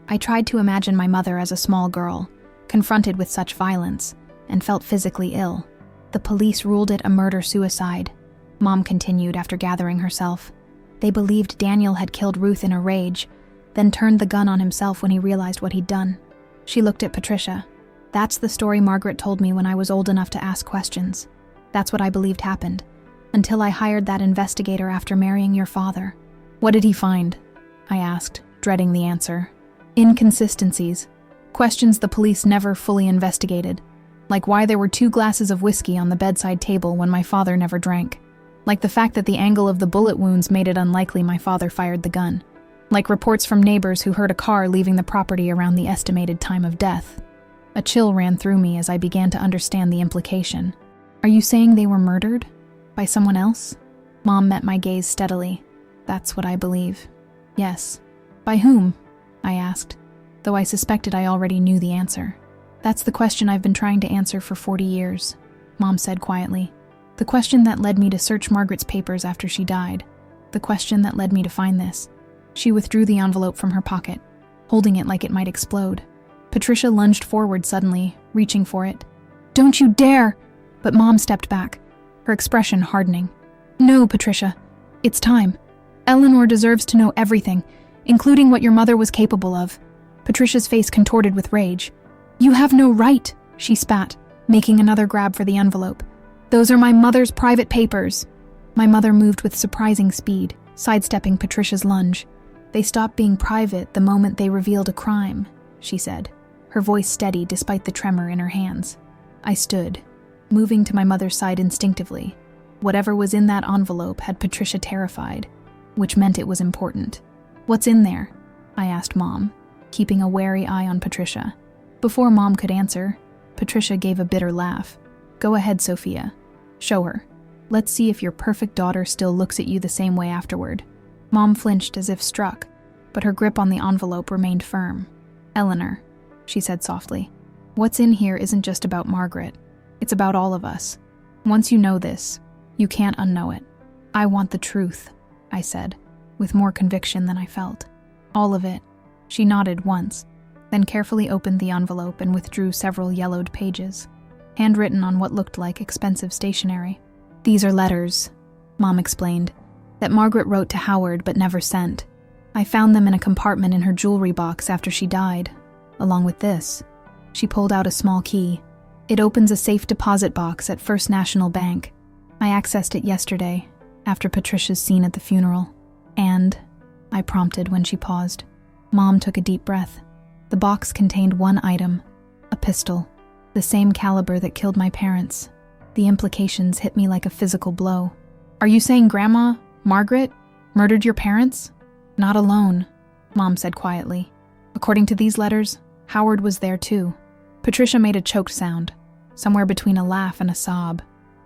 I tried to imagine my mother as a small girl, confronted with such violence, and felt physically ill. The police ruled it a murder-suicide, Mom continued after gathering herself. They believed Daniel had killed Ruth in a rage, then turned the gun on himself when he realized what he'd done. She looked at Patricia. That's the story Margaret told me when I was old enough to ask questions. That's what I believed happened, until I hired that investigator after marrying your father. What did he find? I asked, dreading the answer. Inconsistencies. Questions the police never fully investigated. Like why there were 2 glasses of whiskey on the bedside table when my father never drank. Like the fact that the angle of the bullet wounds made it unlikely my father fired the gun. Like reports from neighbors who heard a car leaving the property around the estimated time of death. A chill ran through me as I began to understand the implication. Are you saying they were murdered? By someone else? Mom met my gaze steadily. That's what I believe. Yes. By whom? I asked, though I suspected I already knew the answer. That's the question I've been trying to answer for 40 years, Mom said quietly. The question that led me to search Margaret's papers after she died. The question that led me to find this. She withdrew the envelope from her pocket, holding it like it might explode. Patricia lunged forward suddenly, reaching for it. Don't you dare! But Mom stepped back, her expression hardening. No, Patricia. It's time. Eleanor deserves to know everything, including what your mother was capable of. Patricia's face contorted with rage. You have no right, she spat, making another grab for the envelope. Those are my mother's private papers. My mother moved with surprising speed, sidestepping Patricia's lunge. They stopped being private the moment they revealed a crime, she said, her voice steady despite the tremor in her hands. I stood, moving to my mother's side instinctively. Whatever was in that envelope had Patricia terrified, which meant it was important. What's in there? I asked Mom, keeping a wary eye on Patricia. Before Mom could answer, Patricia gave a bitter laugh. Go ahead, Sophia. Show her. Let's see if your perfect daughter still looks at you the same way afterward. Mom flinched as if struck, but her grip on the envelope remained firm. Eleanor, she said softly, what's in here isn't just about Margaret. It's about all of us. Once you know this, you can't unknow it. I want the truth, I said, with more conviction than I felt. All of it. She nodded once, then carefully opened the envelope and withdrew several yellowed pages, handwritten on what looked like expensive stationery. These are letters, Mom explained, that Margaret wrote to Howard but never sent. I found them in a compartment in her jewelry box after she died, along with this. She pulled out a small key. It opens a safe deposit box at First National Bank. I accessed it yesterday, after Patricia's scene at the funeral. And, I prompted when she paused. Mom took a deep breath. The box contained one item, a pistol, the same caliber that killed my parents. The implications hit me like a physical blow. Are you saying Grandma, Margaret, murdered your parents? Not alone, Mom said quietly. According to these letters, Howard was there too. Patricia made a choked sound, somewhere between a laugh and a sob.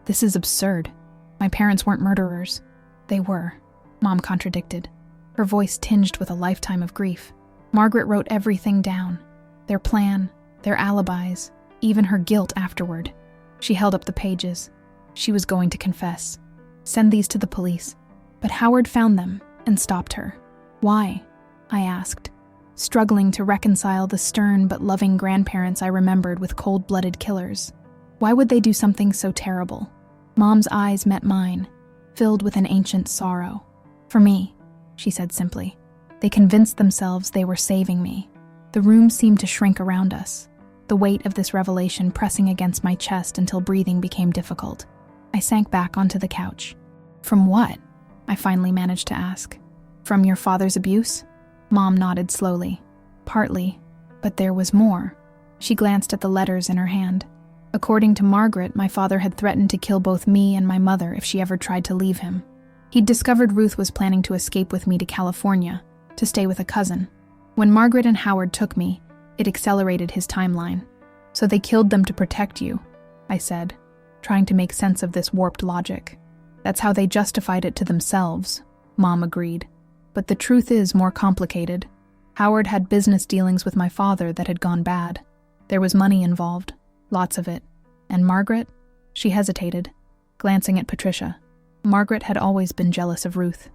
This is absurd. My parents weren't murderers. They were, Mom contradicted, her voice tinged with a lifetime of grief. Margaret wrote everything down. Their plan, their alibis, even her guilt afterward. She held up the pages. She was going to confess. Send these to the police. But Howard found them and stopped her. Why? I asked, struggling to reconcile the stern but loving grandparents I remembered with cold-blooded killers. Why would they do something so terrible? Mom's eyes met mine, filled with an ancient sorrow. For me, she said simply. They convinced themselves they were saving me. The room seemed to shrink around us, the weight of this revelation pressing against my chest until breathing became difficult. I sank back onto the couch. From what? I finally managed to ask. From your father's abuse? Mom nodded slowly. Partly, but there was more. She glanced at the letters in her hand. According to Margaret, my father had threatened to kill both me and my mother if she ever tried to leave him. He'd discovered Ruth was planning to escape with me to California, to stay with a cousin. When Margaret and Howard took me, it accelerated his timeline. So they killed them to protect you, I said, trying to make sense of this warped logic. That's how they justified it to themselves, Mom agreed. But the truth is more complicated. Howard had business dealings with my father that had gone bad. There was money involved, lots of it. And Margaret? She hesitated, glancing at Patricia. Margaret had always been jealous of Ruth,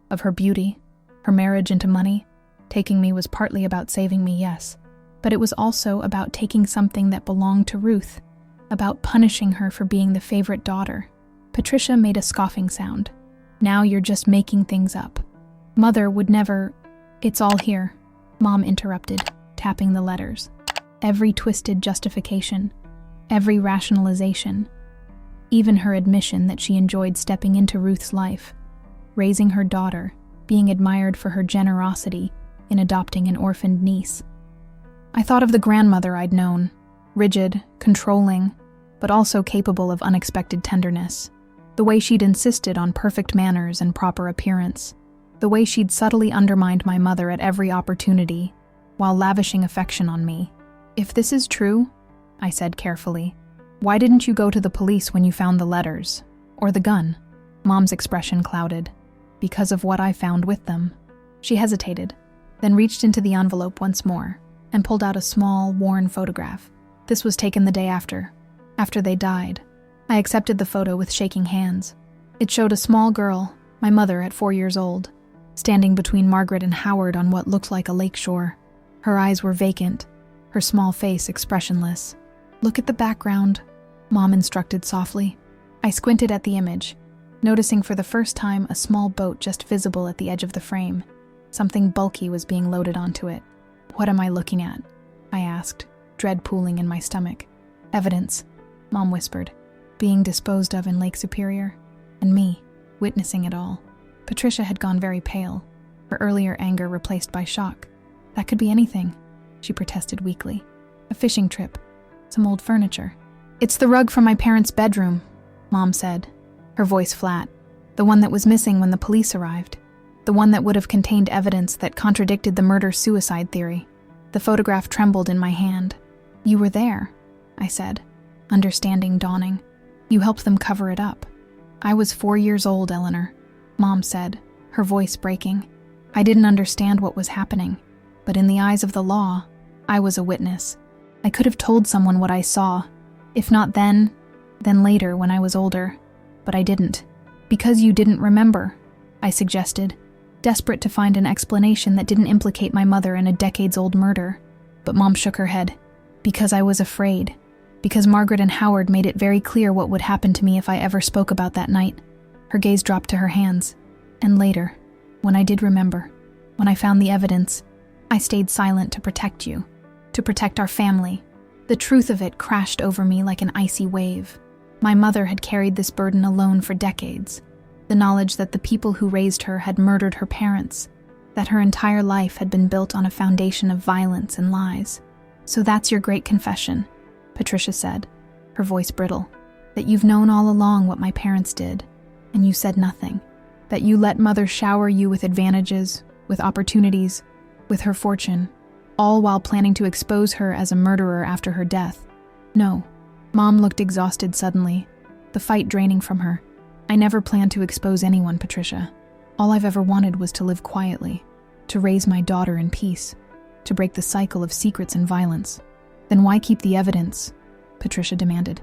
of her beauty, her marriage into money. Taking me was partly about saving me, yes, but it was also about taking something that belonged to Ruth, about punishing her for being the favorite daughter. Patricia made a scoffing sound. Now you're just making things up. Mother would never... It's all here, Mom interrupted, tapping the letters. Every twisted justification, every rationalization, even her admission that she enjoyed stepping into Ruth's life, raising her daughter, being admired for her generosity in adopting an orphaned niece. I thought of the grandmother I'd known, rigid, controlling, but also capable of unexpected tenderness. The way she'd insisted on perfect manners and proper appearance. The way she'd subtly undermined my mother at every opportunity, while lavishing affection on me. If this is true, I said carefully, why didn't you go to the police when you found the letters? Or the gun? Mom's expression clouded. Because of what I found with them. She hesitated, then reached into the envelope once more and pulled out a small, worn photograph. This was taken the day after they died. I accepted the photo with shaking hands. It showed a small girl, my mother at 4 years old, standing between Margaret and Howard on what looked like a lakeshore. Her eyes were vacant, her small face expressionless. "Look at the background," Mom instructed softly. I squinted at the image, noticing for the first time a small boat just visible at the edge of the frame. Something bulky was being loaded onto it. "What am I looking at?" I asked, dread pooling in my stomach. "Evidence," Mom whispered, "being disposed of in Lake Superior, and me, witnessing it all." Patricia had gone very pale, her earlier anger replaced by shock. "That could be anything," she protested weakly. "A fishing trip, some old furniture." "It's the rug from my parents' bedroom," Mom said, her voice flat. "The one that was missing when the police arrived. The one that would have contained evidence that contradicted the murder-suicide theory." The photograph trembled in my hand. "You were there," I said, understanding dawning. "You helped them cover it up." "I was 4 years old, Eleanor," Mom said, her voice breaking. "I didn't understand what was happening, but in the eyes of the law, I was a witness. I could have told someone what I saw, if not then later when I was older, but I didn't." "Because you didn't remember," I suggested, desperate to find an explanation that didn't implicate my mother in a decades-old murder. But Mom shook her head. "Because I was afraid. Because Margaret and Howard made it very clear what would happen to me if I ever spoke about that night." Her gaze dropped to her hands. "And later, when I did remember, when I found the evidence, I stayed silent to protect you, to protect our family." The truth of it crashed over me like an icy wave. My mother had carried this burden alone for decades. The knowledge that the people who raised her had murdered her parents, that her entire life had been built on a foundation of violence and lies. "So that's your great confession," Patricia said, her voice brittle. "That you've known all along what my parents did, and you said nothing. That you let Mother shower you with advantages, with opportunities, with her fortune, all while planning to expose her as a murderer after her death." "No." Mom looked exhausted suddenly, the fight draining from her. "I never planned to expose anyone, Patricia. All I've ever wanted was to live quietly, to raise my daughter in peace, to break the cycle of secrets and violence." "Then why keep the evidence?" Patricia demanded.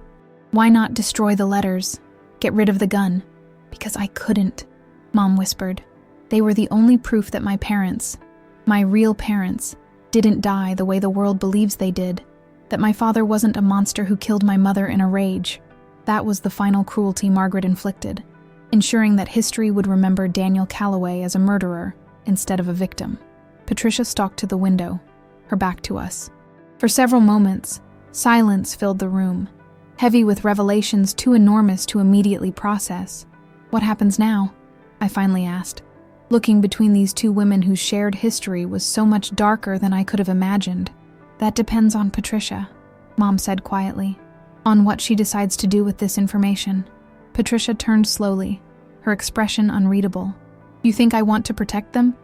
"Why not destroy the letters? Get rid of the gun?" "Because I couldn't," Mom whispered. "They were the only proof that my parents, my real parents, didn't die the way the world believes they did, that my father wasn't a monster who killed my mother in a rage. That was the final cruelty Margaret inflicted, ensuring that history would remember Daniel Calloway as a murderer instead of a victim." Patricia stalked to the window, her back to us. For several moments, silence filled the room, heavy with revelations too enormous to immediately process. "What happens now?" I finally asked, looking between these two women whose shared history was so much darker than I could have imagined. "That depends on Patricia," Mom said quietly, "on what she decides to do with this information." Patricia turned slowly, her expression unreadable. "You think I want to protect them?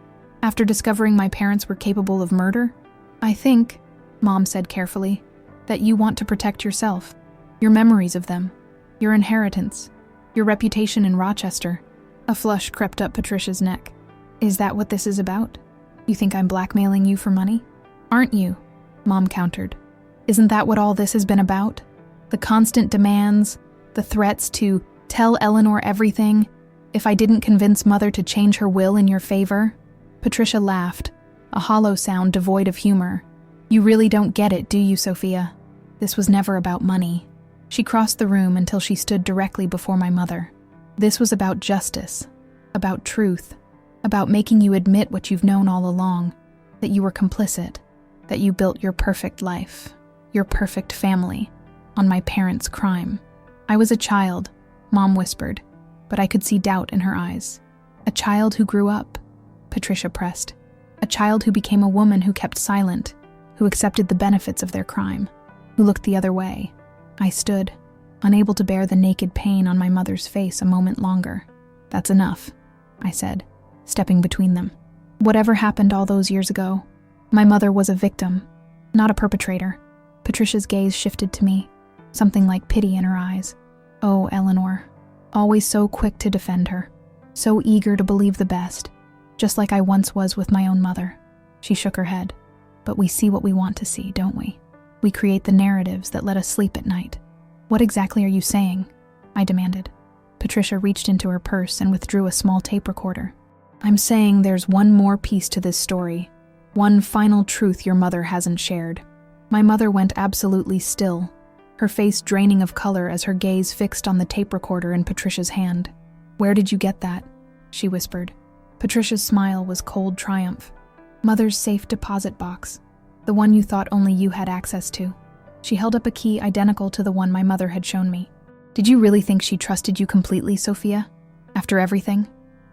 After discovering my parents were capable of murder?" "I think," Mom said carefully, "that you want to protect yourself, your memories of them, your inheritance, your reputation in Rochester." A flush crept up Patricia's neck. "Is that what this is about? You think I'm blackmailing you for money?" "Aren't you?" Mom countered. "Isn't that what all this has been about? The constant demands, the threats to tell Eleanor everything, if I didn't convince Mother to change her will in your favor?" Patricia laughed, a hollow sound devoid of humor. "You really don't get it, do you, Sophia? This was never about money." She crossed the room until she stood directly before my mother. "This was about justice, about truth, about making you admit what you've known all along, that you were complicit, that you built your perfect life, your perfect family, on my parents' crime." "I was a child," Mom whispered, but I could see doubt in her eyes. "A child who grew up," Patricia pressed. "A child who became a woman who kept silent, who accepted the benefits of their crime, who looked the other way." I stood, unable to bear the naked pain on my mother's face a moment longer. "That's enough," I said, stepping between them. "Whatever happened all those years ago, my mother was a victim, not a perpetrator." Patricia's gaze shifted to me, something like pity in her eyes. "Oh, Eleanor, always so quick to defend her, so eager to believe the best. just like I once was with my own mother." She shook her head. "But we see what we want to see, don't we? We create the narratives that let us sleep at night." "What exactly are you saying?" I demanded. Patricia reached into her purse and withdrew a small tape recorder. "I'm saying there's one more piece to this story. One final truth your mother hasn't shared." My mother went absolutely still, her face draining of color as her gaze fixed on the tape recorder in Patricia's hand. "Where did you get that?" she whispered. Patricia's smile was cold triumph. "Mother's safe deposit box, the one you thought only you had access to." She held up a key identical to the one my mother had shown me. "Did you really think she trusted you completely, Sophia? After everything?"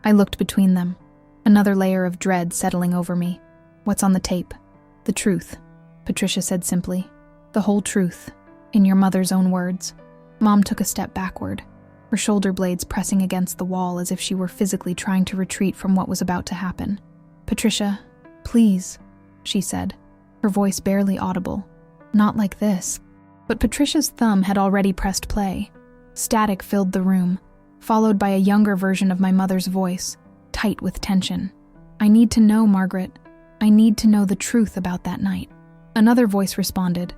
I looked between them, another layer of dread settling over me. "What's on the tape?" "The truth," Patricia said simply. "The whole truth, in your mother's own words." Mom took a step backward, her shoulder blades pressing against the wall as if she were physically trying to retreat from what was about to happen. "Patricia, please," she said, her voice barely audible. "Not like this." But Patricia's thumb had already pressed play. Static filled the room, followed by a younger version of my mother's voice, tight with tension. "I need to know, Margaret. I need to know the truth about that night." Another voice responded,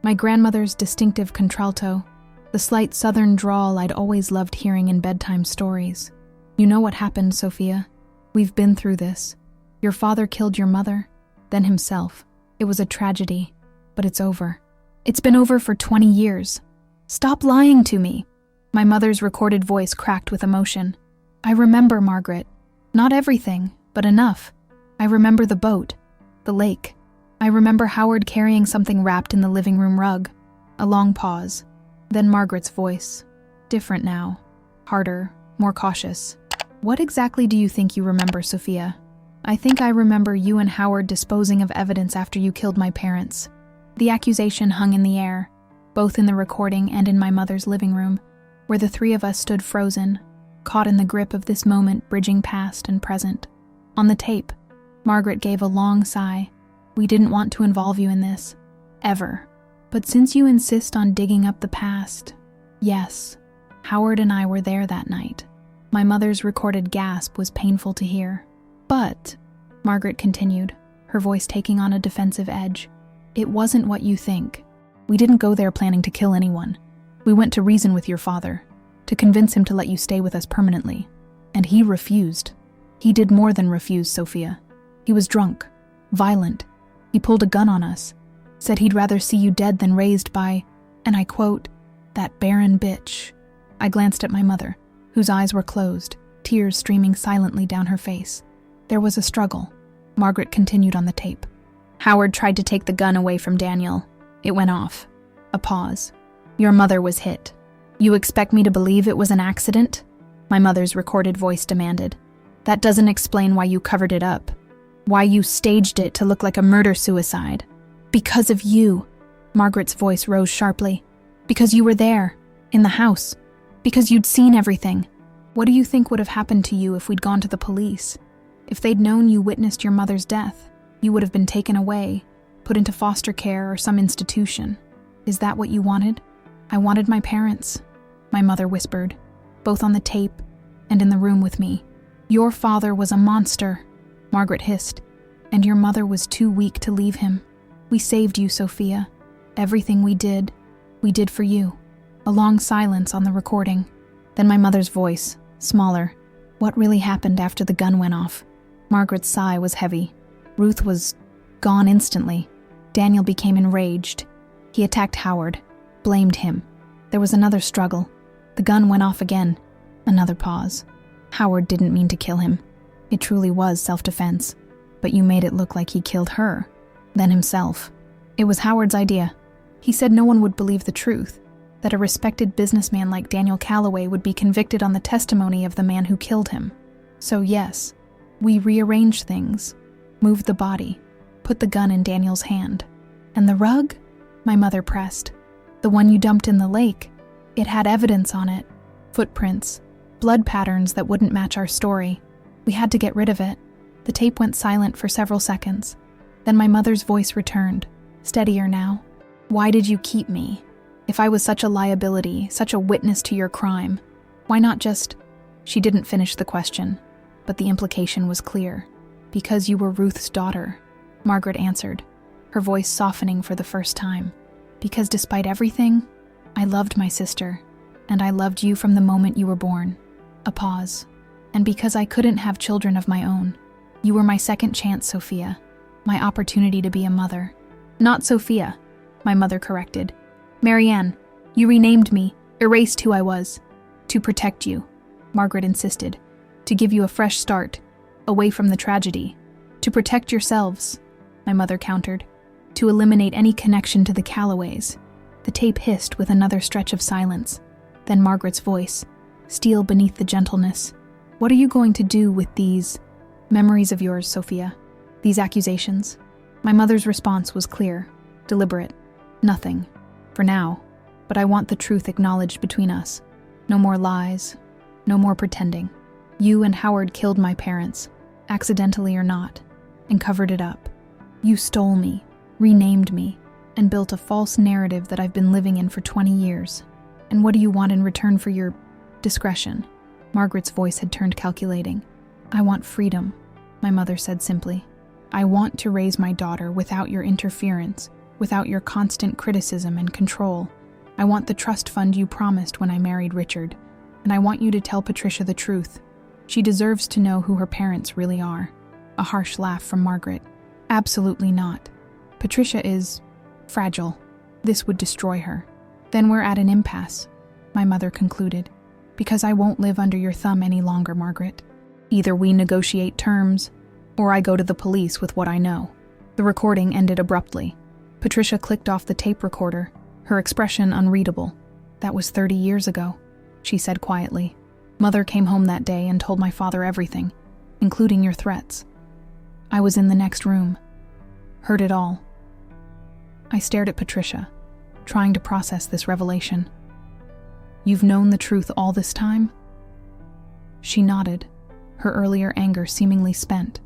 my grandmother's distinctive contralto, the slight southern drawl I'd always loved hearing in bedtime stories. "You know what happened, Sophia. We've been through this. Your father killed your mother, then himself. It was a tragedy, but it's over. It's been over for 20 years. Stop lying to me." My mother's recorded voice cracked with emotion. "I remember, Margaret. Not everything, but enough. I remember the boat, the lake. I remember Howard carrying something wrapped in the living room rug." A long pause. Then Margaret's voice. Different now. Harder, more cautious. "What exactly do you think you remember, Sophia?" "I think I remember you and Howard disposing of evidence after you killed my parents." The accusation hung in the air, both in the recording and in my mother's living room, where the three of us stood frozen, caught in the grip of this moment bridging past and present. On the tape, Margaret gave a long sigh. "We didn't want to involve you in this. Ever. But since you insist on digging up the past, yes, Howard and I were there that night." My mother's recorded gasp was painful to hear. "But," Margaret continued, her voice taking on a defensive edge, "it wasn't what you think. We didn't go there planning to kill anyone. We went to reason with your father, to convince him to let you stay with us permanently. And he refused. He did more than refuse, Sophia. He was drunk, violent. He pulled a gun on us, said he'd rather see you dead than raised by, and I quote, 'that barren bitch.'" I glanced at my mother, whose eyes were closed, tears streaming silently down her face. "There was a struggle," Margaret continued on the tape. "Howard tried to take the gun away from Daniel. It went off." A pause. "Your mother was hit. You expect me to believe it was an accident?" My mother's recorded voice demanded. "That doesn't explain why you covered it up. Why you staged it to look like a murder-suicide. Because of you." Margaret's voice rose sharply. "Because you were there, in the house. Because you'd seen everything. What do you think would have happened to you if we'd gone to the police? If they'd known you witnessed your mother's death, you would have been taken away, put into foster care or some institution. Is that what you wanted?" "I wanted my parents," my mother whispered, both on the tape and in the room with me. "Your father was a monster," Margaret hissed, "and your mother was too weak to leave him. We saved you, Sophia. Everything we did for you." A long silence on the recording. Then my mother's voice, smaller. "What really happened after the gun went off?" Margaret's sigh was heavy. "Ruth was gone instantly. Daniel became enraged. He attacked Howard, blamed him. There was another struggle. The gun went off again." Another pause. "Howard didn't mean to kill him. It truly was self-defense. But you made it look like he killed her, then himself. It was Howard's idea. He said no one would believe the truth, that a respected businessman like Daniel Calloway would be convicted on the testimony of the man who killed him. So yes, we rearranged things, moved the body, put the gun in Daniel's hand. And the rug?" My mother pressed. "The one you dumped in the lake. It had evidence on it. Footprints, blood patterns that wouldn't match our story. We had to get rid of it." The tape went silent for several seconds. Then my mother's voice returned, steadier now. "Why did you keep me? If I was such a liability, such a witness to your crime, why not just—" She didn't finish the question, but the implication was clear. Because you were Ruth's daughter, Margaret answered, her voice softening for the first time. Because despite everything, I loved my sister, and I loved you from the moment you were born. A pause. And because I couldn't have children of my own, you were my second chance, Sophia, my opportunity to be a mother. Not Sophia, my mother corrected. Marianne, you renamed me, erased who I was. To protect you, Margaret insisted. To give you a fresh start, away from the tragedy. To protect yourselves, my mother countered. To eliminate any connection to the Calloways. The tape hissed with another stretch of silence. Then Margaret's voice, steel beneath the gentleness. What are you going to do with these memories of yours, Sophia? These accusations? My mother's response was clear, deliberate. Nothing. For now. But I want the truth acknowledged between us. No more lies. No more pretending. You and Howard killed my parents, accidentally or not, and covered it up. You stole me, renamed me, and built a false narrative that I've been living in for 20 years. And what do you want in return for your discretion? Margaret's voice had turned calculating. I want freedom, my mother said simply. I want to raise my daughter without your interference, without your constant criticism and control. I want the trust fund you promised when I married Richard, and I want you to tell Patricia the truth. She deserves to know who her parents really are. A harsh laugh from Margaret. Absolutely not. Patricia is fragile. This would destroy her. Then we're at an impasse, my mother concluded. Because I won't live under your thumb any longer, Margaret. Either we negotiate terms, or I go to the police with what I know. The recording ended abruptly. Patricia clicked off the tape recorder, her expression unreadable. That was 30 years ago, she said quietly. Mother came home that day and told my father everything, including your threats. I was in the next room. Heard it all. I stared at Patricia, trying to process this revelation. You've known the truth all this time? She nodded, her earlier anger seemingly spent.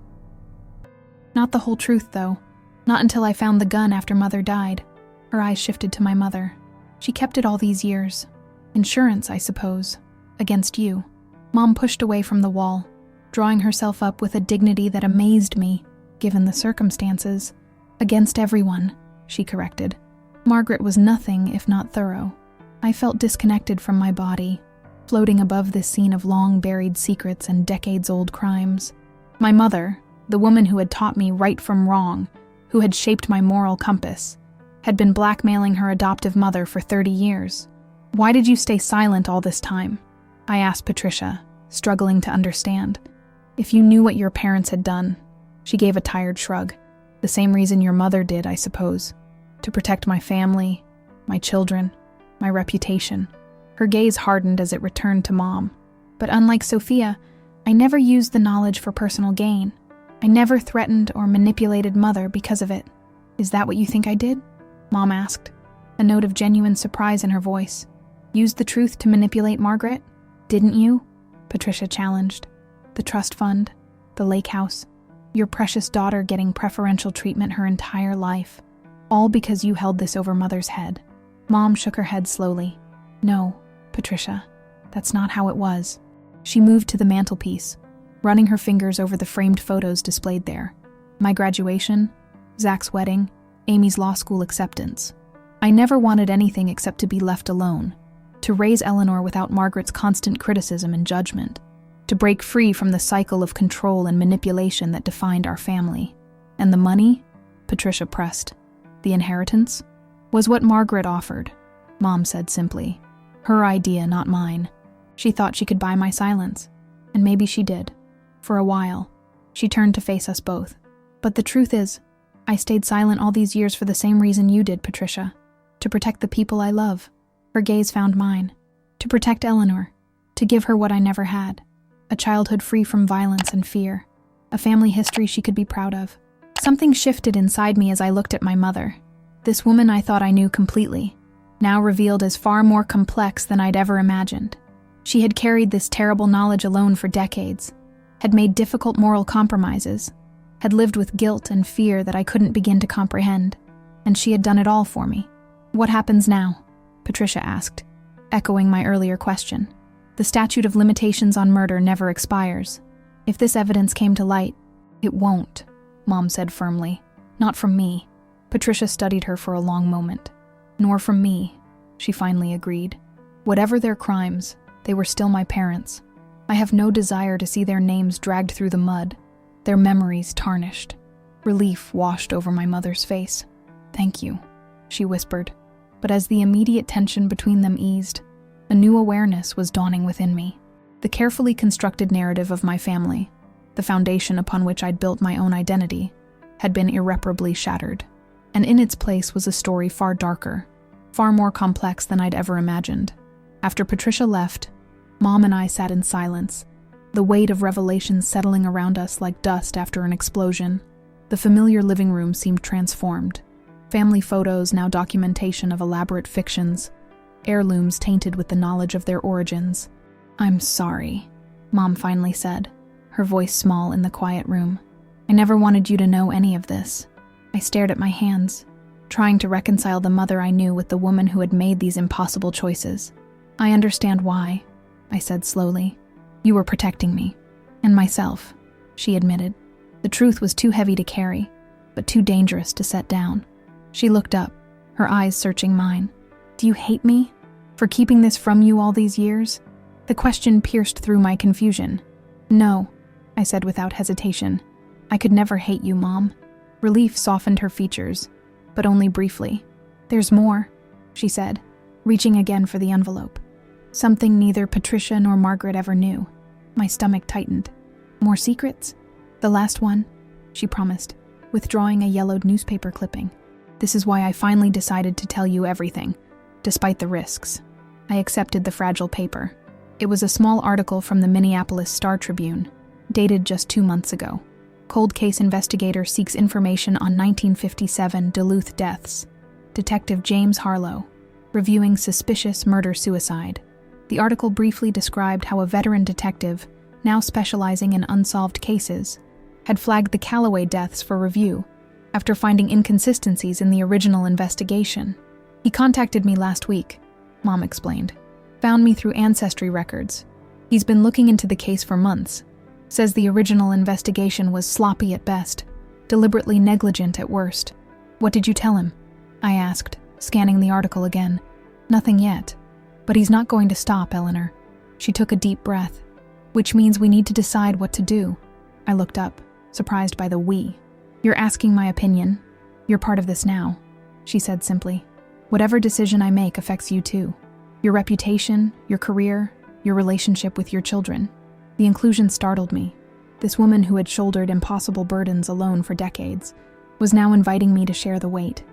Not the whole truth, though. Not until I found the gun after Mother died. Her eyes shifted to my mother. She kept it all these years. Insurance, I suppose. Against you. Mom pushed away from the wall, drawing herself up with a dignity that amazed me, given the circumstances. Against everyone, she corrected. Margaret was nothing if not thorough. I felt disconnected from my body, floating above this scene of long-buried secrets and decades-old crimes. My mother, the woman who had taught me right from wrong, who had shaped my moral compass, had been blackmailing her adoptive mother for 30 years. Why did you stay silent all this time? I asked Patricia, struggling to understand. If you knew what your parents had done, she gave a tired shrug. The same reason your mother did, I suppose. To protect my family, my children, my reputation. Her gaze hardened as it returned to Mom. But unlike Sophia, I never used the knowledge for personal gain. I never threatened or manipulated Mother because of it. Is that what you think I did? Mom asked, a note of genuine surprise in her voice. Used the truth to manipulate Margaret? Didn't you? Patricia challenged. The trust fund, the lake house, your precious daughter getting preferential treatment her entire life. All because you held this over Mother's head. Mom shook her head slowly. No, Patricia, that's not how it was. She moved to the mantelpiece, running her fingers over the framed photos displayed there. My graduation, Zach's wedding, Amy's law school acceptance. I never wanted anything except to be left alone, to raise Eleanor without Margaret's constant criticism and judgment, to break free from the cycle of control and manipulation that defined our family. And the money? Patricia pressed. The inheritance? Was what Margaret offered, Mom said simply. Her idea, not mine. She thought she could buy my silence. And maybe she did. For a while. She turned to face us both. But the truth is, I stayed silent all these years for the same reason you did, Patricia. To protect the people I love. Her gaze found mine. To protect Eleanor. To give her what I never had. A childhood free from violence and fear. A family history she could be proud of. Something shifted inside me as I looked at my mother. This woman I thought I knew completely, now revealed as far more complex than I'd ever imagined. She had carried this terrible knowledge alone for decades, had made difficult moral compromises, had lived with guilt and fear that I couldn't begin to comprehend, and she had done it all for me. What happens now? Patricia asked, echoing my earlier question. The statute of limitations on murder never expires. If this evidence came to light, "It won't," Mom said firmly. "Not from me." Patricia studied her for a long moment. "Nor from me," she finally agreed. "Whatever their crimes, they were still my parents. I have no desire to see their names dragged through the mud, their memories tarnished." Relief washed over my mother's face. "Thank you," she whispered. But as the immediate tension between them eased, a new awareness was dawning within me. The carefully constructed narrative of my family, the foundation upon which I'd built my own identity, had been irreparably shattered. And in its place was a story far darker, far more complex than I'd ever imagined. After Patricia left, Mom and I sat in silence, the weight of revelations settling around us like dust after an explosion. The familiar living room seemed transformed. Family photos, now documentation of elaborate fictions, heirlooms tainted with the knowledge of their origins. "I'm sorry," Mom finally said, her voice small in the quiet room. "I never wanted you to know any of this." I stared at my hands, trying to reconcile the mother I knew with the woman who had made these impossible choices. "I understand why," I said slowly. "You were protecting me. And myself," she admitted. The truth was too heavy to carry, but too dangerous to set down. She looked up, her eyes searching mine. "Do you hate me? For keeping this from you all these years?" The question pierced through my confusion. "No," I said without hesitation. "I could never hate you, Mom." Relief softened her features, but only briefly. "There's more," she said, reaching again for the envelope. "Something neither Patricia nor Margaret ever knew." My stomach tightened. "More secrets?" "The last one," she promised, withdrawing a yellowed newspaper clipping. "This is why I finally decided to tell you everything, despite the risks." I accepted the fragile paper. It was a small article from the Minneapolis Star-Tribune, dated just 2 months ago. Cold case investigator seeks information on 1957 Duluth deaths. Detective James Harlow, reviewing suspicious murder-suicide. The article briefly described how a veteran detective, now specializing in unsolved cases, had flagged the Calloway deaths for review after finding inconsistencies in the original investigation. "He contacted me last week," Mom explained. "Found me through ancestry records. He's been looking into the case for months. Says the original investigation was sloppy at best, deliberately negligent at worst." "What did you tell him?" I asked, scanning the article again. "Nothing yet. But he's not going to stop, Eleanor." She took a deep breath. "Which means we need to decide what to do." I looked up, surprised by the "we." "You're asking my opinion. You're part of this now," she said simply. "Whatever decision I make affects you too. Your reputation, your career, your relationship with your children." The inclusion startled me. This woman who had shouldered impossible burdens alone for decades was now inviting me to share the weight.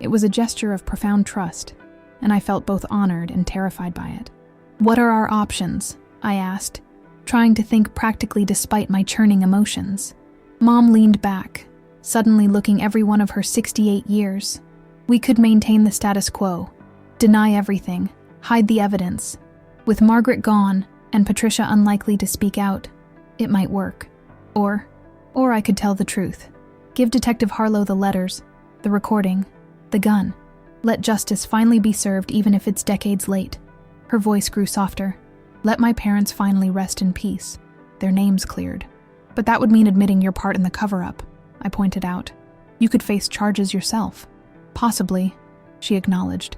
It was a gesture of profound trust, and I felt both honored and terrified by it. "What are our options?" I asked, trying to think practically despite my churning emotions. Mom leaned back, suddenly looking every one of her 68 years. "We could maintain the status quo, deny everything, hide the evidence. With Margaret gone, and Patricia unlikely to speak out, it might work. Or I could tell the truth. Give Detective Harlow the letters, the recording, the gun. Let justice finally be served even if it's decades late." Her voice grew softer. "Let my parents finally rest in peace. Their names cleared." "But that would mean admitting your part in the cover-up," I pointed out. "You could face charges yourself." "Possibly," she acknowledged.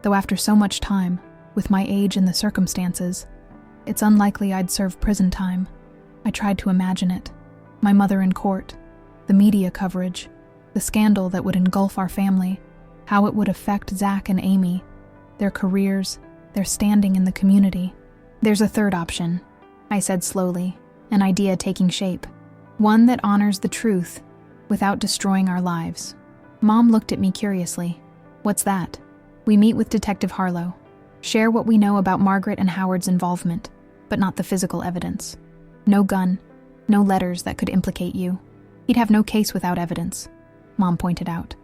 "Though after so much time, with my age and the circumstances, it's unlikely I'd serve prison time." I tried to imagine it. My mother in court, the media coverage, the scandal that would engulf our family, how it would affect Zach and Amy, their careers, their standing in the community. "There's a third option," I said slowly, an idea taking shape. "One that honors the truth without destroying our lives." Mom looked at me curiously. "What's that?" "We meet with Detective Harlow. Share what we know about Margaret and Howard's involvement, but not the physical evidence. No gun, no letters that could implicate you. He'd have no case without evidence," Mom pointed out.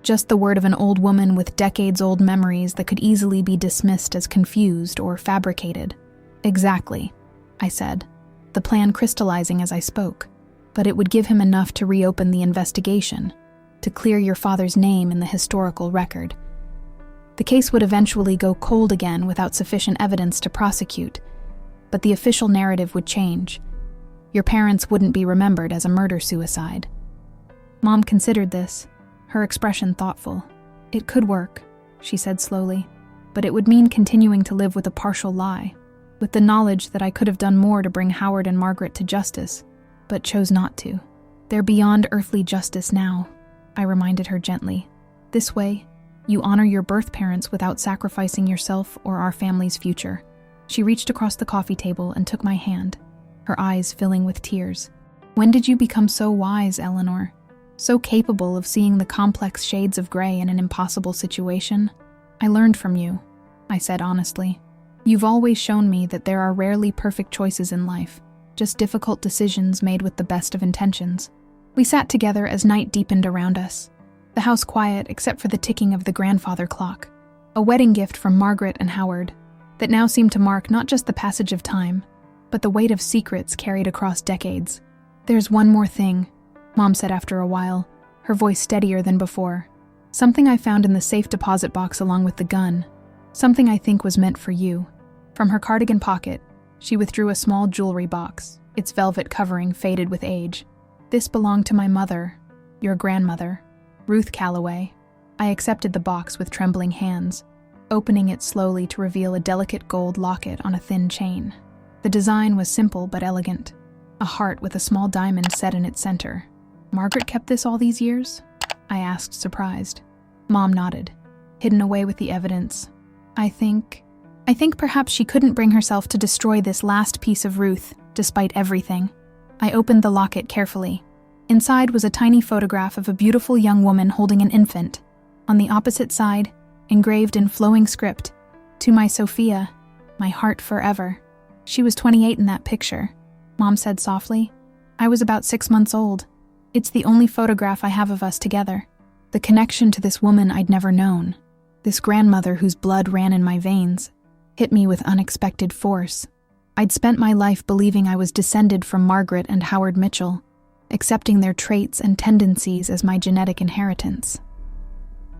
"Just the word of an old woman with decades-old memories that could easily be dismissed as confused or fabricated." "Exactly," I said, the plan crystallizing as I spoke. "But it would give him enough to reopen the investigation, to clear your father's name in the historical record. The case would eventually go cold again without sufficient evidence to prosecute, but the official narrative would change. Your parents wouldn't be remembered as a murder-suicide. Mom considered this, her expression thoughtful. It could work, she said slowly, but it would mean continuing to live with a partial lie, with the knowledge that I could have done more to bring Howard and Margaret to justice, but chose not to. They're beyond earthly justice now, I reminded her gently. This way, you honor your birth parents without sacrificing yourself or our family's future. She reached across the coffee table and took my hand, her eyes filling with tears. When did you become so wise, Eleanor? So capable of seeing the complex shades of gray in an impossible situation? I learned from you, I said honestly. You've always shown me that there are rarely perfect choices in life, just difficult decisions made with the best of intentions. We sat together as night deepened around us, the house quiet except for the ticking of the grandfather clock, a wedding gift from Margaret and Howard that now seemed to mark not just the passage of time, but the weight of secrets carried across decades. There's one more thing, Mom said after a while, her voice steadier than before. Something I found in the safe deposit box along with the gun. Something I think was meant for you. From her cardigan pocket, she withdrew a small jewelry box, its velvet covering faded with age. This belonged to my mother, your grandmother, Ruth Calloway. I accepted the box with trembling hands, opening it slowly to reveal a delicate gold locket on a thin chain. The design was simple but elegant, a heart with a small diamond set in its center. Margaret kept this all these years? I asked, surprised. Mom nodded, hidden away with the evidence. I think perhaps she couldn't bring herself to destroy this last piece of Ruth, despite everything. I opened the locket carefully. Inside was a tiny photograph of a beautiful young woman holding an infant. On the opposite side, engraved in flowing script, "To my Sophia, my heart forever." She was 28 in that picture, Mom said softly. I was about 6 months old. It's the only photograph I have of us together. The connection to this woman I'd never known, this grandmother whose blood ran in my veins, hit me with unexpected force. I'd spent my life believing I was descended from Margaret and Howard Mitchell, accepting their traits and tendencies as my genetic inheritance.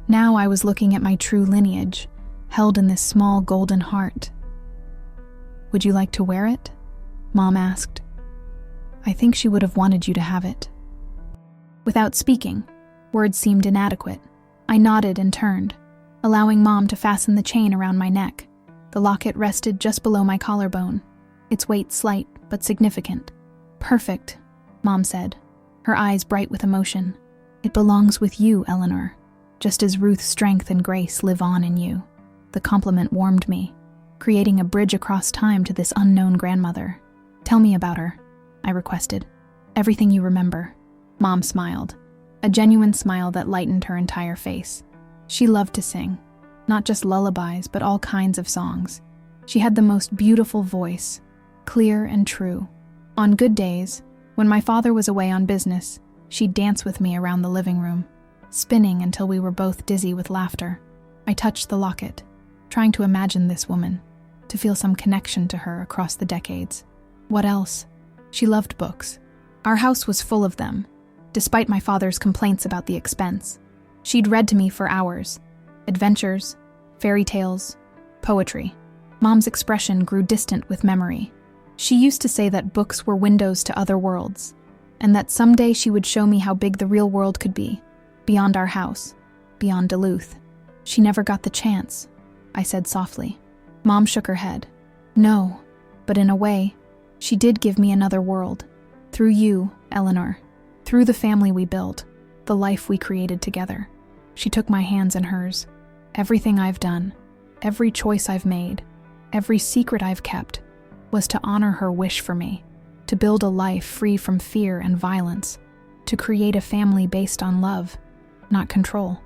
Now I was looking at my true lineage, held in this small golden heart. Would you like to wear it? Mom asked. I think she would have wanted you to have it. Without speaking, words seemed inadequate. I nodded and turned, allowing Mom to fasten the chain around my neck. The locket rested just below my collarbone, its weight slight but significant. Perfect, Mom said, her eyes bright with emotion. It belongs with you, Eleanor, just as Ruth's strength and grace live on in you. The compliment warmed me, creating a bridge across time to this unknown grandmother. Tell me about her, I requested. Everything you remember. Mom smiled, a genuine smile that lightened her entire face. She loved to sing, not just lullabies, but all kinds of songs. She had the most beautiful voice, clear and true. On good days, when my father was away on business, she'd dance with me around the living room, spinning until we were both dizzy with laughter. I touched the locket, trying to imagine this woman, to feel some connection to her across the decades. What else? She loved books. Our house was full of them, despite my father's complaints about the expense. She'd read to me for hours. Adventures, fairy tales, poetry. Mom's expression grew distant with memory. She used to say that books were windows to other worlds, and that someday she would show me how big the real world could be, beyond our house, beyond Duluth. She never got the chance, I said softly. Mom shook her head. No, but in a way, she did give me another world. Through you, Eleanor. Through the family we built, the life we created together. She took my hands in hers. Everything I've done, every choice I've made, every secret I've kept, was to honor her wish for me, to build a life free from fear and violence, to create a family based on love, not control.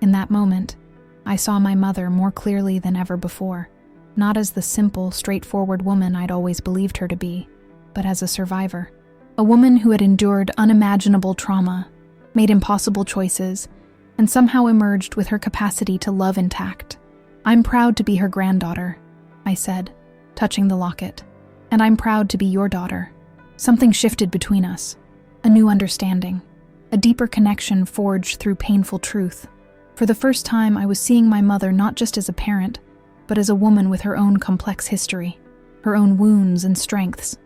In that moment, I saw my mother more clearly than ever before, not as the simple, straightforward woman I'd always believed her to be, but as a survivor. A woman who had endured unimaginable trauma, made impossible choices, and somehow emerged with her capacity to love intact. I'm proud to be her granddaughter, I said, touching the locket. And I'm proud to be your daughter. Something shifted between us. A new understanding. A deeper connection forged through painful truth. For the first time, I was seeing my mother not just as a parent, but as a woman with her own complex history, her own wounds and strengths.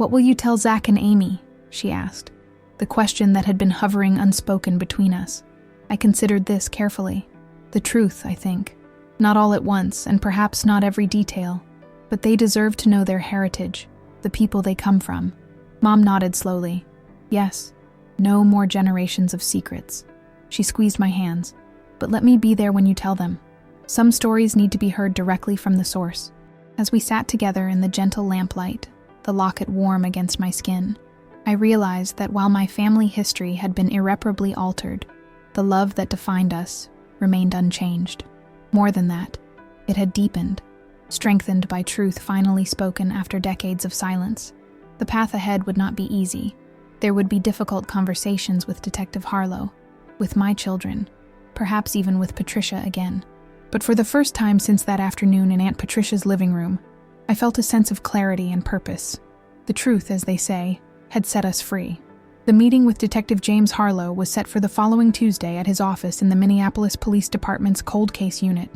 "What will you tell Zach and Amy?" she asked, the question that had been hovering unspoken between us. I considered this carefully. The truth, I think. Not all at once, and perhaps not every detail, but they deserve to know their heritage, the people they come from. Mom nodded slowly. Yes, no more generations of secrets. She squeezed my hands. But let me be there when you tell them. Some stories need to be heard directly from the source. As we sat together in the gentle lamplight, the locket warm against my skin, I realized that while my family history had been irreparably altered, the love that defined us remained unchanged. More than that, it had deepened, strengthened by truth finally spoken after decades of silence. The path ahead would not be easy. There would be difficult conversations with Detective Harlow, with my children, perhaps even with Patricia again. But for the first time since that afternoon in Aunt Patricia's living room, I felt a sense of clarity and purpose. The truth, as they say, had set us free. The meeting with Detective James Harlow was set for the following Tuesday at his office in the Minneapolis Police Department's cold case unit.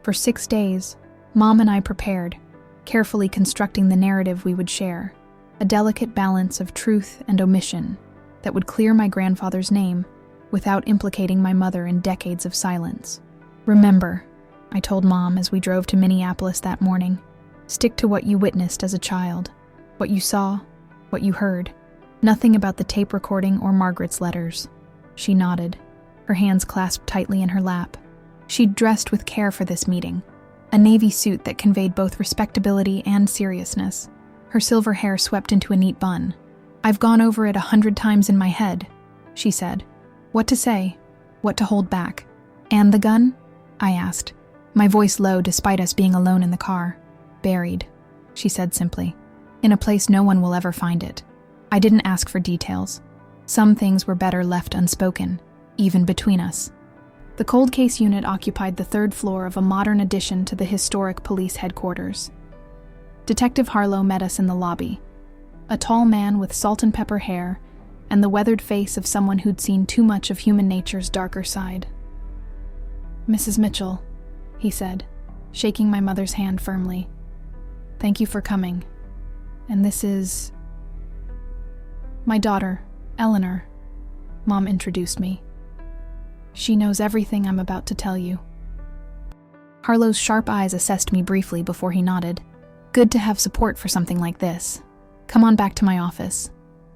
For 6 days, Mom and I prepared, carefully constructing the narrative we would share, a delicate balance of truth and omission that would clear my grandfather's name without implicating my mother in decades of silence. Remember, I told Mom as we drove to Minneapolis that morning, stick to what you witnessed as a child, what you saw, what you heard. Nothing about the tape recording or Margaret's letters. She nodded, her hands clasped tightly in her lap. She'd dressed with care for this meeting, a navy suit that conveyed both respectability and seriousness. Her silver hair swept into a neat bun. "I've gone over it 100 times in my head," she said. "What to say, what to hold back." "And the gun?" I asked, my voice low despite us being alone in the car. "Buried," she said simply, "in a place no one will ever find it." I didn't ask for details. Some things were better left unspoken, even between us. The cold case unit occupied the 3rd floor of a modern addition to the historic police headquarters. Detective Harlow met us in the lobby, a tall man with salt and pepper hair and the weathered face of someone who'd seen too much of human nature's darker side. "Mrs. Mitchell," he said, shaking my mother's hand firmly. "Thank you for coming. And this is my daughter, Eleanor," Mom introduced me. "She knows everything I'm about to tell you." Harlow's sharp eyes assessed me briefly before he nodded. "Good to have support for something like this. Come on back to my office."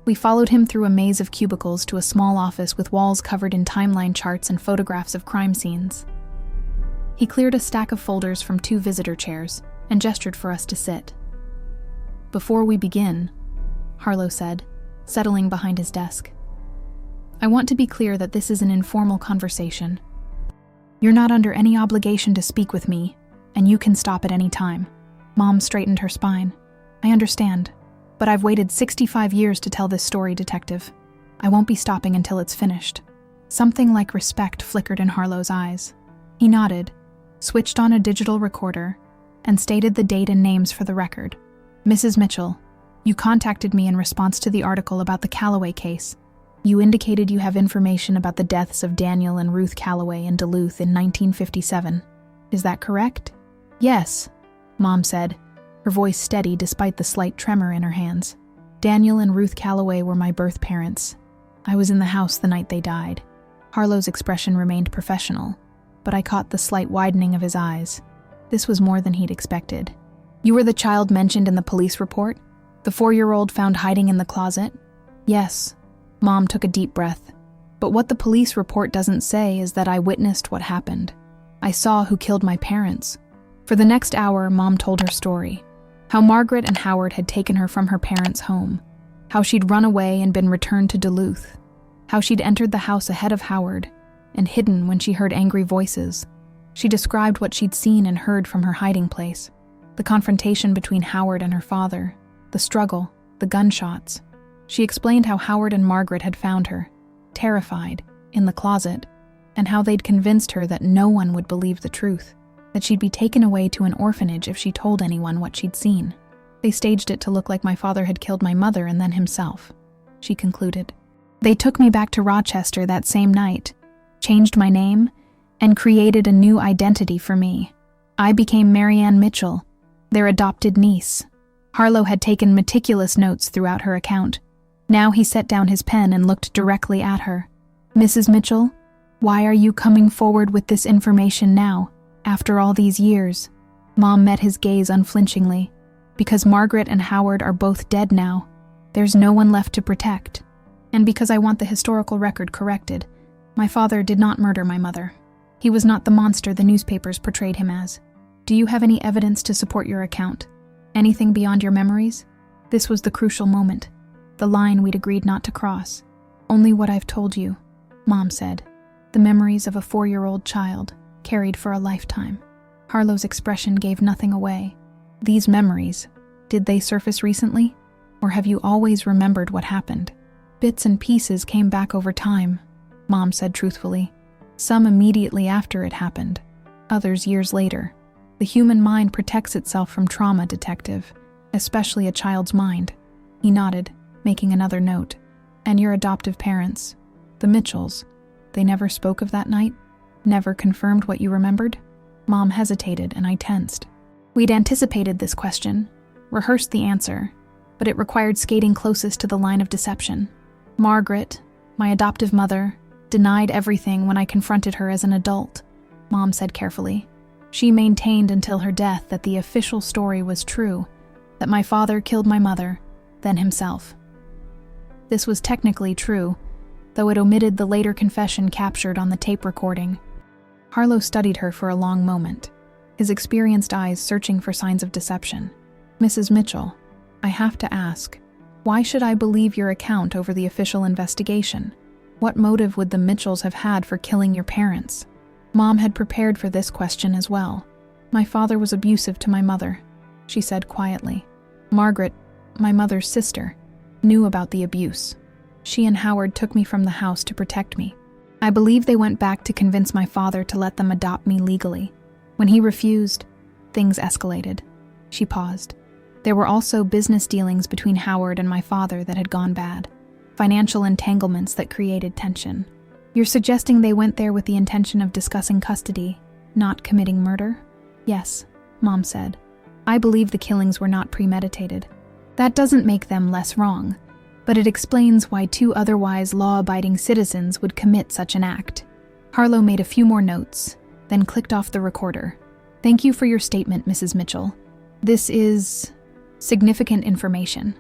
We followed him through a maze of cubicles to a small office with walls covered in timeline charts and photographs of crime scenes. He cleared a stack of folders from 2 visitor chairs and gestured for us to sit. "Before we begin," Harlow said, settling behind his desk, "I want to be clear that this is an informal conversation. You're not under any obligation to speak with me, and you can stop at any time." Mom straightened her spine. "I understand, but I've waited 65 years to tell this story, Detective. I won't be stopping until it's finished." Something like respect flickered in Harlow's eyes. He nodded, switched on a digital recorder, and stated the date and names for the record. "Mrs. Mitchell, you contacted me in response to the article about the Calloway case. You indicated you have information about the deaths of Daniel and Ruth Calloway in Duluth in 1957. Is that correct?" "Yes," Mom said, her voice steady despite the slight tremor in her hands. "Daniel and Ruth Calloway were my birth parents. I was in the house the night they died." Harlow's expression remained professional, but I caught the slight widening of his eyes. This was more than he'd expected. "You were the child mentioned in the police report? The 4-year-old found hiding in the closet?" "Yes." Mom took a deep breath. "But what the police report doesn't say is that I witnessed what happened. I saw who killed my parents." For the next hour, Mom told her story. How Margaret and Howard had taken her from her parents' home. How she'd run away and been returned to Duluth. How she'd entered the house ahead of Howard and hidden when she heard angry voices. She described what she'd seen and heard from her hiding place. The confrontation between Howard and her father. The struggle. The gunshots. She explained how Howard and Margaret had found her, terrified, in the closet, and how they'd convinced her that no one would believe the truth, that she'd be taken away to an orphanage if she told anyone what she'd seen. They staged it to look like my father had killed my mother and then himself, she concluded. They took me back to Rochester that same night, changed my name, and created a new identity for me. I became Marianne Mitchell, their adopted niece. Harlow had taken meticulous notes throughout her account. Now he set down his pen and looked directly at her. "Mrs. Mitchell, why are you coming forward with this information now, after all these years?" Mom met his gaze unflinchingly. "Because Margaret and Howard are both dead now. There's no one left to protect. And because I want the historical record corrected. My father did not murder my mother. He was not the monster the newspapers portrayed him as. Do you have any evidence to support your account? Anything beyond your memories?" This was the crucial moment, the line we'd agreed not to cross. "Only what I've told you," Mom said. "The memories of a 4-year-old child, carried for a lifetime." Harlow's expression gave nothing away. "These memories, did they surface recently? Or have you always remembered what happened?" "Bits and pieces came back over time," Mom said truthfully. "Some immediately after it happened, others years later. The human mind protects itself from trauma, detective, especially a child's mind." He nodded, making another note. "And your adoptive parents, the Mitchells, they never spoke of that night? Never confirmed what you remembered?" Mom hesitated, and I tensed. We'd anticipated this question, rehearsed the answer, but it required skating closest to the line of deception. "Margaret, my adoptive mother, denied everything when I confronted her as an adult," Mom said carefully. "She maintained until her death that the official story was true, that my father killed my mother, then himself. This was technically true, though it omitted the later confession captured on the tape recording." Harlow studied her for a long moment, his experienced eyes searching for signs of deception. "Mrs. Mitchell, I have to ask, why should I believe your account over the official investigation? What motive would the Mitchells have had for killing your parents?" Mom had prepared for this question as well. "My father was abusive to my mother," she said quietly. "Margaret, my mother's sister, knew about the abuse. She and Howard took me from the house to protect me. I believe they went back to convince my father to let them adopt me legally. When he refused, things escalated." She paused. "There were also business dealings between Howard and my father that had gone bad. Financial entanglements that created tension. You're suggesting they went there with the intention of discussing custody, not committing murder?" "Yes," Mom said. "I believe the killings were not premeditated. That doesn't make them less wrong, but it explains why 2 otherwise law-abiding citizens would commit such an act." Harlow made a few more notes, then clicked off the recorder. "Thank you for your statement, Mrs. Mitchell. This is significant information.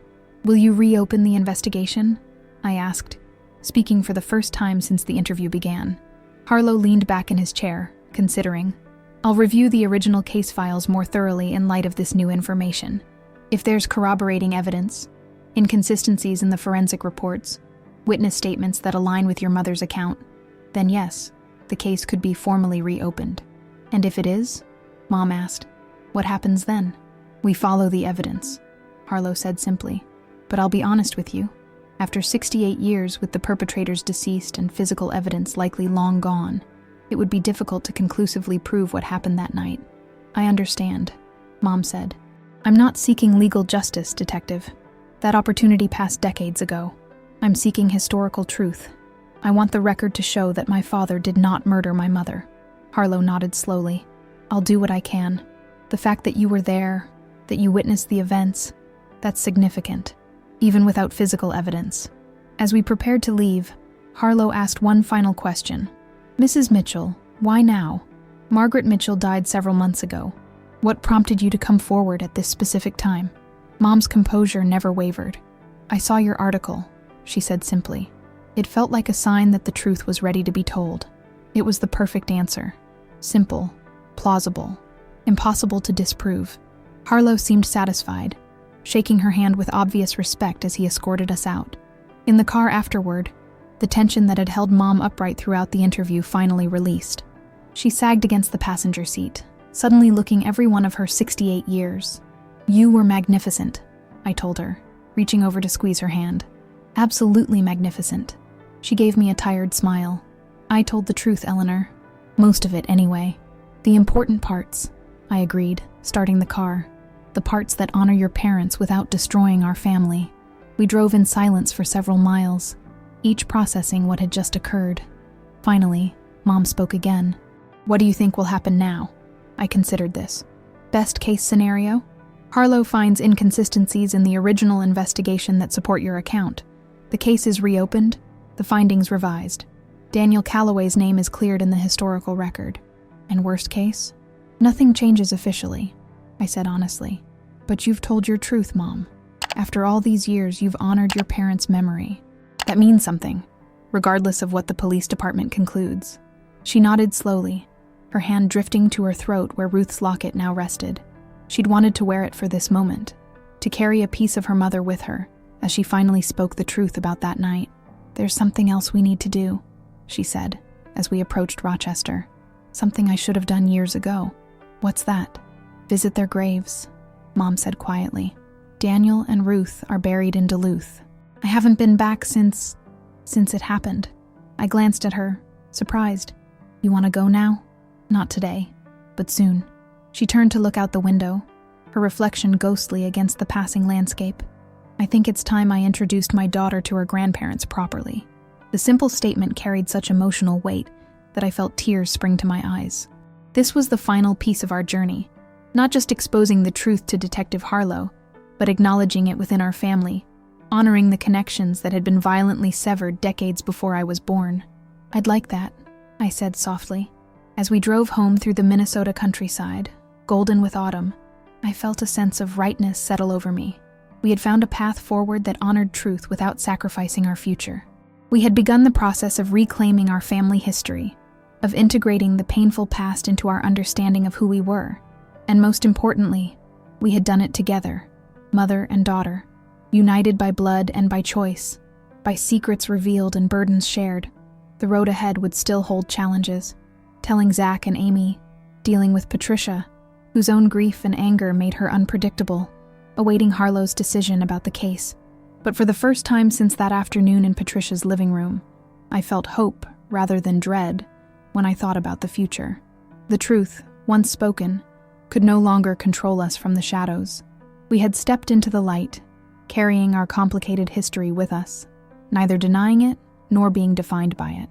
Will you reopen the investigation?" I asked, speaking for the first time since the interview began. Harlow leaned back in his chair, considering. "I'll review the original case files more thoroughly in light of this new information. If there's corroborating evidence, inconsistencies in the forensic reports, witness statements that align with your mother's account, then yes, the case could be formally reopened." "And if it is?" Mom asked. "What happens then?" "We follow the evidence," Harlow said simply. "But I'll be honest with you. After 68 years with the perpetrators deceased and physical evidence likely long gone, it would be difficult to conclusively prove what happened that night." "I understand," Mom said. "I'm not seeking legal justice, detective. That opportunity passed decades ago. I'm seeking historical truth. I want the record to show that my father did not murder my mother." Harlow nodded slowly. "I'll do what I can. The fact that you were there, that you witnessed the events, that's significant, even without physical evidence." As we prepared to leave, Harlow asked one final question. "Mrs. Mitchell, why now? Margaret Mitchell died several months ago. What prompted you to come forward at this specific time?" Mom's composure never wavered. "I saw your article," she said simply. "It felt like a sign that the truth was ready to be told. It was the perfect answer. Simple, plausible, impossible to disprove." Harlow seemed satisfied, shaking her hand with obvious respect as he escorted us out. In the car afterward, the tension that had held Mom upright throughout the interview finally released. She sagged against the passenger seat, suddenly looking every one of her 68 years. "You were magnificent," I told her, reaching over to squeeze her hand. "Absolutely magnificent." She gave me a tired smile. "I told the truth, Eleanor. Most of it, anyway. The important parts," I agreed, starting the car. "The parts that honor your parents without destroying our family." We drove in silence for several miles, each processing what had just occurred. Finally, Mom spoke again. "What do you think will happen now?" I considered this. "Best case scenario?" Harlow finds inconsistencies in the original investigation that support your account. The case is reopened, the findings revised. Daniel Calloway's name is cleared in the historical record. And worst case? Nothing changes officially, I said honestly. But you've told your truth, Mom. After all these years, you've honored your parents' memory. That means something, regardless of what the police department concludes. She nodded slowly, her hand drifting to her throat where Ruth's locket now rested. She'd wanted to wear it for this moment, to carry a piece of her mother with her, as she finally spoke the truth about that night. There's something else we need to do, she said, as we approached Rochester. Something I should have done years ago. What's that? Visit their graves, Mom said quietly. Daniel and Ruth are buried in Duluth. I haven't been back since it happened. I glanced at her, surprised. You want to go now? Not today, but soon. She turned to look out the window, her reflection ghostly against the passing landscape. I think it's time I introduced my daughter to her grandparents properly. The simple statement carried such emotional weight that I felt tears spring to my eyes. This was the final piece of our journey, not just exposing the truth to Detective Harlow, but acknowledging it within our family, honoring the connections that had been violently severed decades before I was born. I'd like that, I said softly. As we drove home through the Minnesota countryside, golden with autumn, I felt a sense of rightness settle over me. We had found a path forward that honored truth without sacrificing our future. We had begun the process of reclaiming our family history, of integrating the painful past into our understanding of who we were. And most importantly, we had done it together, mother and daughter, united by blood and by choice, by secrets revealed and burdens shared. The road ahead would still hold challenges, telling Zach and Amy, dealing with Patricia, whose own grief and anger made her unpredictable, awaiting Harlow's decision about the case. But for the first time since that afternoon in Patricia's living room, I felt hope rather than dread when I thought about the future. The truth, once spoken, could no longer control us from the shadows. We had stepped into the light, carrying our complicated history with us, neither denying it nor being defined by it.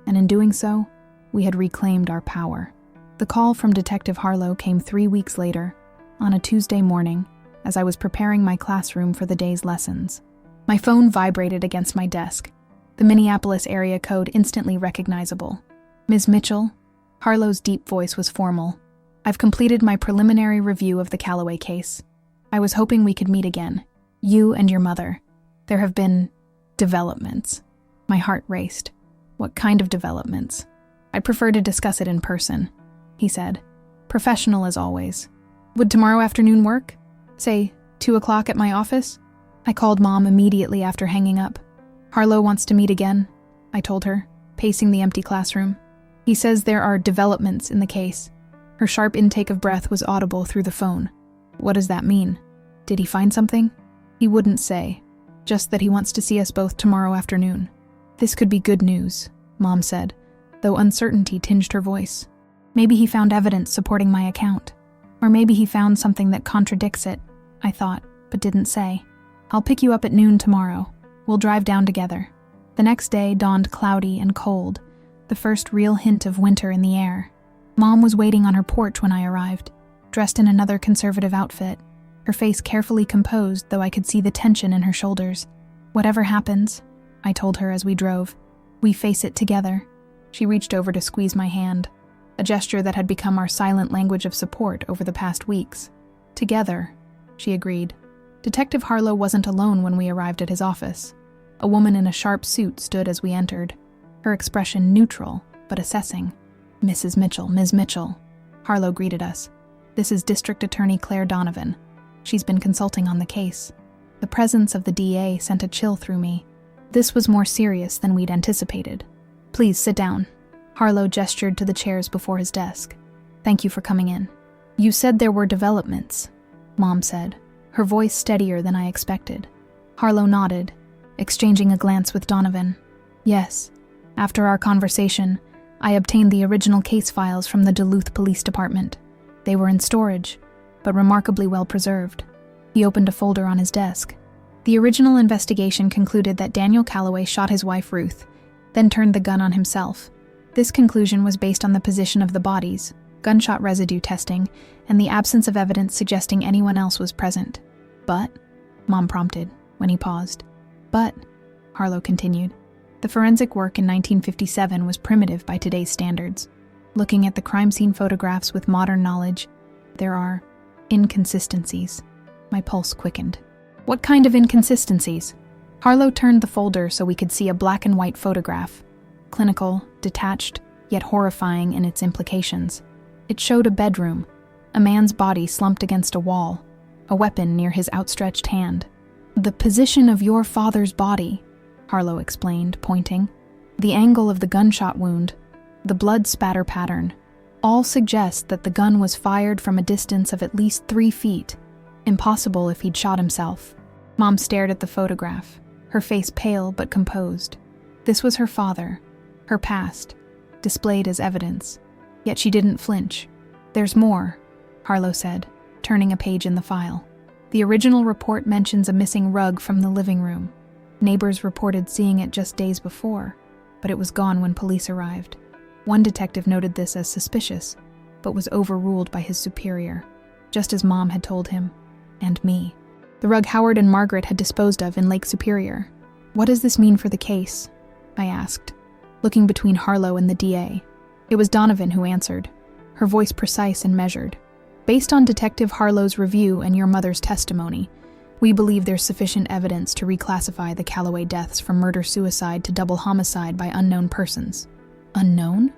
And in doing so, we had reclaimed our power. The call from Detective Harlow came 3 weeks later, on a Tuesday morning, as I was preparing my classroom for the day's lessons. My phone vibrated against my desk, the Minneapolis area code instantly recognizable. Ms. Mitchell, Harlow's deep voice was formal. I've completed my preliminary review of the Calloway case. I was hoping we could meet again, you and your mother. There have been developments. My heart raced. What kind of developments? I'd prefer to discuss it in person, he said, professional as always. Would tomorrow afternoon work? Say, 2 o'clock at my office? I called Mom immediately after hanging up. Harlow wants to meet again, I told her, pacing the empty classroom. He says there are developments in the case. Her sharp intake of breath was audible through the phone. What does that mean? Did he find something? He wouldn't say, just that he wants to see us both tomorrow afternoon. This could be good news, Mom said, though uncertainty tinged her voice. Maybe he found evidence supporting my account. Or maybe he found something that contradicts it, I thought, but didn't say. I'll pick you up at noon tomorrow. We'll drive down together. The next day dawned cloudy and cold, the first real hint of winter in the air. Mom was waiting on her porch when I arrived, dressed in another conservative outfit, her face carefully composed, though I could see the tension in her shoulders. Whatever happens, I told her as we drove, we face it together. She reached over to squeeze my hand, a gesture that had become our silent language of support over the past weeks. Together, she agreed. Detective Harlow wasn't alone when we arrived at his office. A woman in a sharp suit stood as we entered, her expression neutral, but assessing. Mrs. Mitchell, Ms. Mitchell, Harlow greeted us. This is District Attorney Claire Donovan. She's been consulting on the case. The presence of the DA sent a chill through me. This was more serious than we'd anticipated. Please sit down. Harlow gestured to the chairs before his desk. Thank you for coming in. You said there were developments, Mom said, her voice steadier than I expected. Harlow nodded, exchanging a glance with Donovan. Yes. After our conversation, I obtained the original case files from the Duluth Police Department. They were in storage, but remarkably well preserved. He opened a folder on his desk. The original investigation concluded that Daniel Calloway shot his wife Ruth, then turned the gun on himself. This conclusion was based on the position of the bodies, gunshot residue testing, and the absence of evidence suggesting anyone else was present. But, Mom prompted, when he paused. But, Harlow continued, the forensic work in 1957 was primitive by today's standards. Looking at the crime scene photographs with modern knowledge, there are inconsistencies. My pulse quickened. What kind of inconsistencies? Harlow turned the folder so we could see a black and white photograph. Clinical, detached, yet horrifying in its implications. It showed a bedroom, a man's body slumped against a wall, a weapon near his outstretched hand. The position of your father's body, Harlow explained, pointing. The angle of the gunshot wound, the blood spatter pattern, all suggest that the gun was fired from a distance of at least 3 feet. Impossible if he'd shot himself. Mom stared at the photograph, her face pale but composed. This was her father, her past, displayed as evidence. Yet she didn't flinch. There's more, Harlow said, turning a page in the file. The original report mentions a missing rug from the living room. Neighbors reported seeing it just days before, but it was gone when police arrived. One detective noted this as suspicious, but was overruled by his superior, just as Mom had told him, and me. The rug Howard and Margaret had disposed of in Lake Superior. What does this mean for the case? I asked, looking between Harlow and the DA. It was Donovan who answered, her voice precise and measured. Based on Detective Harlow's review and your mother's testimony, we believe there's sufficient evidence to reclassify the Calloway deaths from murder-suicide to double homicide by unknown persons. Unknown?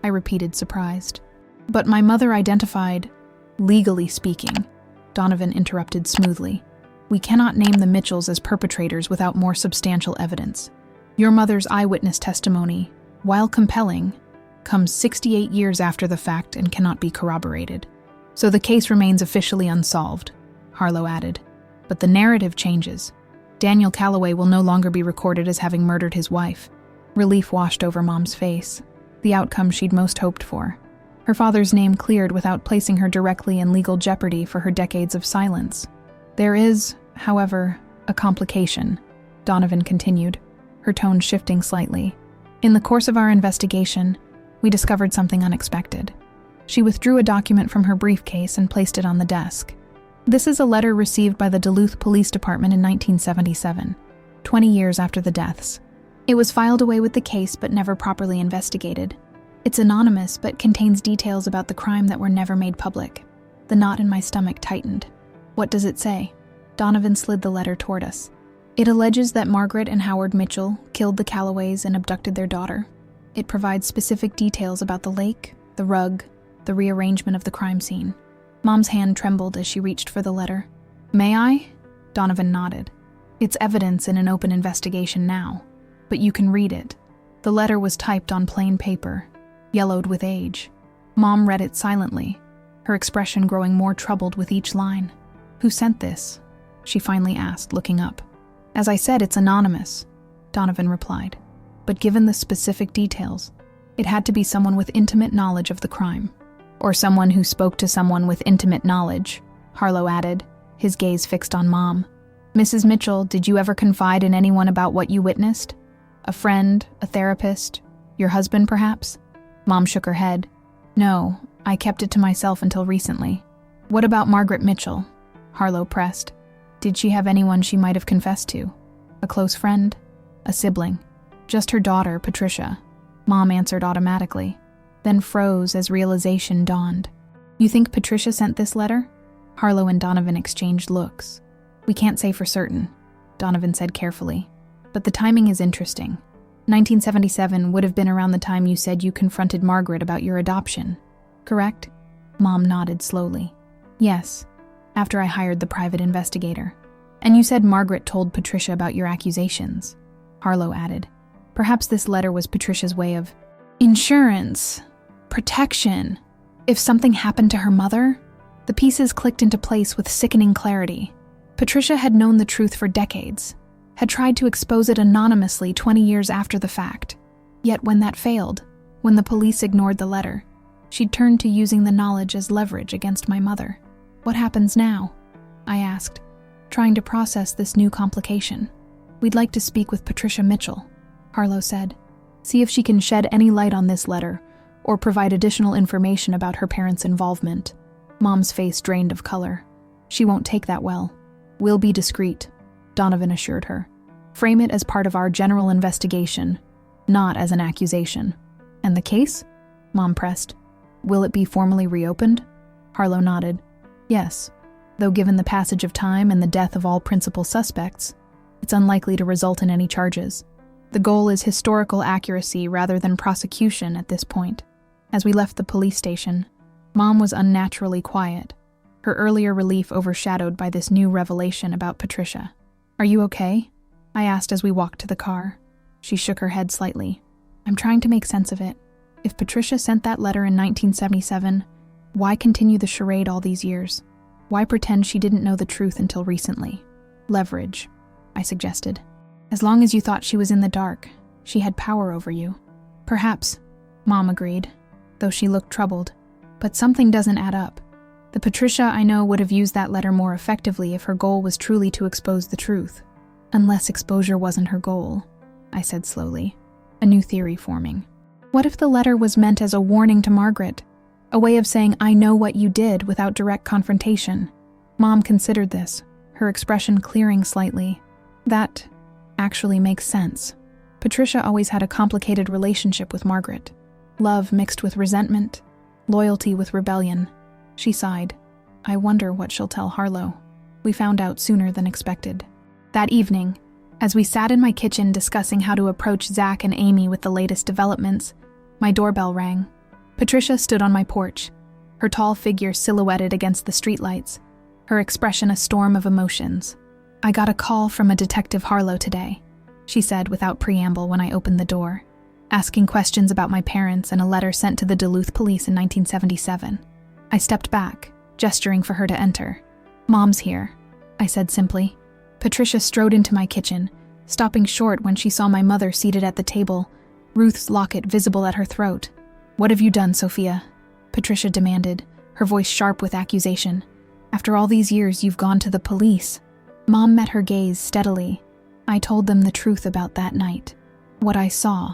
I repeated, surprised. But my mother identified, legally speaking, Donovan interrupted smoothly. We cannot name the Mitchells as perpetrators without more substantial evidence. Your mother's eyewitness testimony, while compelling, comes 68 years after the fact and cannot be corroborated. So the case remains officially unsolved, Harlow added. But the narrative changes. Daniel Calloway will no longer be recorded as having murdered his wife. Relief washed over Mom's face, the outcome she'd most hoped for. Her father's name cleared without placing her directly in legal jeopardy for her decades of silence. There is, however, a complication, Donovan continued, her tone shifting slightly. In the course of our investigation, we discovered something unexpected. She withdrew a document from her briefcase and placed it on the desk. This is a letter received by the Duluth Police Department in 1977, 20 years after the deaths. It was filed away with the case but never properly investigated. It's anonymous but contains details about the crime that were never made public. The knot in my stomach tightened. What does it say? Donovan slid the letter toward us. It alleges that Margaret and Howard Mitchell killed the Calloways and abducted their daughter. It provides specific details about the lake, the rug, the rearrangement of the crime scene. Mom's hand trembled as she reached for the letter. May I? Donovan nodded. It's evidence in an open investigation now, but you can read it. The letter was typed on plain paper, yellowed with age. Mom read it silently, her expression growing more troubled with each line. Who sent this? She finally asked, looking up. As I said, it's anonymous, Donovan replied. But given the specific details, it had to be someone with intimate knowledge of the crime. Or someone who spoke to someone with intimate knowledge, Harlow added, his gaze fixed on Mom. Mrs. Mitchell, did you ever confide in anyone about what you witnessed? A friend, a therapist, your husband perhaps? Mom shook her head. No, I kept it to myself until recently. What about Margaret Mitchell? Harlow pressed. Did she have anyone she might have confessed to? A close friend? A sibling? Just her daughter, Patricia. Mom answered automatically, then froze as realization dawned. You think Patricia sent this letter? Harlow and Donovan exchanged looks. We can't say for certain, Donovan said carefully. But the timing is interesting. 1977 would have been around the time you said you confronted Margaret about your adoption, correct? Mom nodded slowly. Yes, after I hired the private investigator. And you said Margaret told Patricia about your accusations, Harlow added. Perhaps this letter was Patricia's way of insurance, protection. If something happened to her mother, the pieces clicked into place with sickening clarity. Patricia had known the truth for decades, had tried to expose it anonymously 20 years after the fact. Yet when that failed, when the police ignored the letter, she'd turned to using the knowledge as leverage against my mother. What happens now? I asked, trying to process this new complication. We'd like to speak with Patricia Mitchell, Harlow said. See if she can shed any light on this letter, or provide additional information about her parents' involvement. Mom's face drained of color. She won't take that well. We'll be discreet, Donovan assured her. Frame it as part of our general investigation, not as an accusation. And the case? Mom pressed. Will it be formally reopened? Harlow nodded. Yes, though given the passage of time and the death of all principal suspects, it's unlikely to result in any charges. The goal is historical accuracy rather than prosecution at this point. As we left the police station, Mom was unnaturally quiet, her earlier relief overshadowed by this new revelation about Patricia. Are you okay? I asked as we walked to the car. She shook her head slightly. I'm trying to make sense of it. If Patricia sent that letter in 1977, why continue the charade all these years? Why pretend she didn't know the truth until recently? Leverage, I suggested. As long as you thought she was in the dark, she had power over you. Perhaps, Mom agreed, though she looked troubled. But something doesn't add up. The Patricia I know would have used that letter more effectively if her goal was truly to expose the truth. Unless exposure wasn't her goal, I said slowly, a new theory forming. What if the letter was meant as a warning to Margaret? A way of saying, I know what you did without direct confrontation. Mom considered this, her expression clearing slightly. That actually makes sense. Patricia always had a complicated relationship with Margaret. Love mixed with resentment, loyalty with rebellion. She sighed. I wonder what she'll tell Harlow. We found out sooner than expected. That evening, as we sat in my kitchen discussing how to approach Zach and Amy with the latest developments, my doorbell rang. Patricia stood on my porch, her tall figure silhouetted against the streetlights, her expression a storm of emotions. I got a call from a Detective Harlow today, she said without preamble when I opened the door, asking questions about my parents and a letter sent to the Duluth police in 1977. I stepped back, gesturing for her to enter. Mom's here, I said simply. Patricia strode into my kitchen, stopping short when she saw my mother seated at the table, Ruth's locket visible at her throat. What have you done, Sophia? Patricia demanded, her voice sharp with accusation. After all these years, you've gone to the police. Mom met her gaze steadily. I told them the truth about that night. What I saw,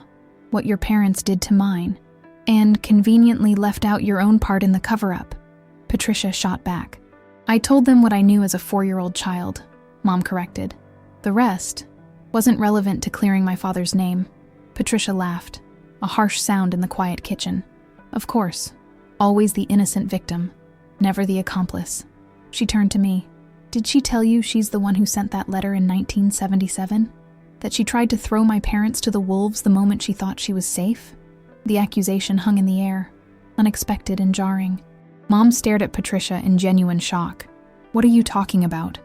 what your parents did to mine, and conveniently left out your own part in the cover-up. Patricia shot back. I told them what I knew as a 4-year-old child, Mom corrected. The rest wasn't relevant to clearing my father's name. Patricia laughed, a harsh sound in the quiet kitchen. Of course, always the innocent victim, never the accomplice. She turned to me. Did she tell you she's the one who sent that letter in 1977? That she tried to throw my parents to the wolves the moment she thought she was safe? The accusation hung in the air, unexpected and jarring. Mom stared at Patricia in genuine shock. What are you talking about?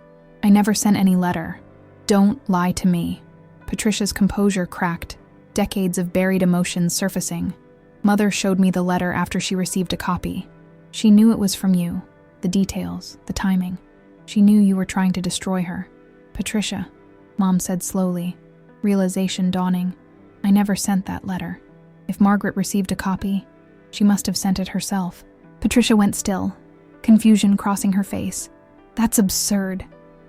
I never sent any letter. Don't lie to me. Patricia's composure cracked, decades of buried emotions surfacing. Mother showed me the letter after she received a copy. She knew it was from you, the details, the timing. She knew you were trying to destroy her. Patricia, Mom said slowly, realization dawning. I never sent that letter. If Margaret received a copy, she must have sent it herself. Patricia went still, confusion crossing her face. That's absurd.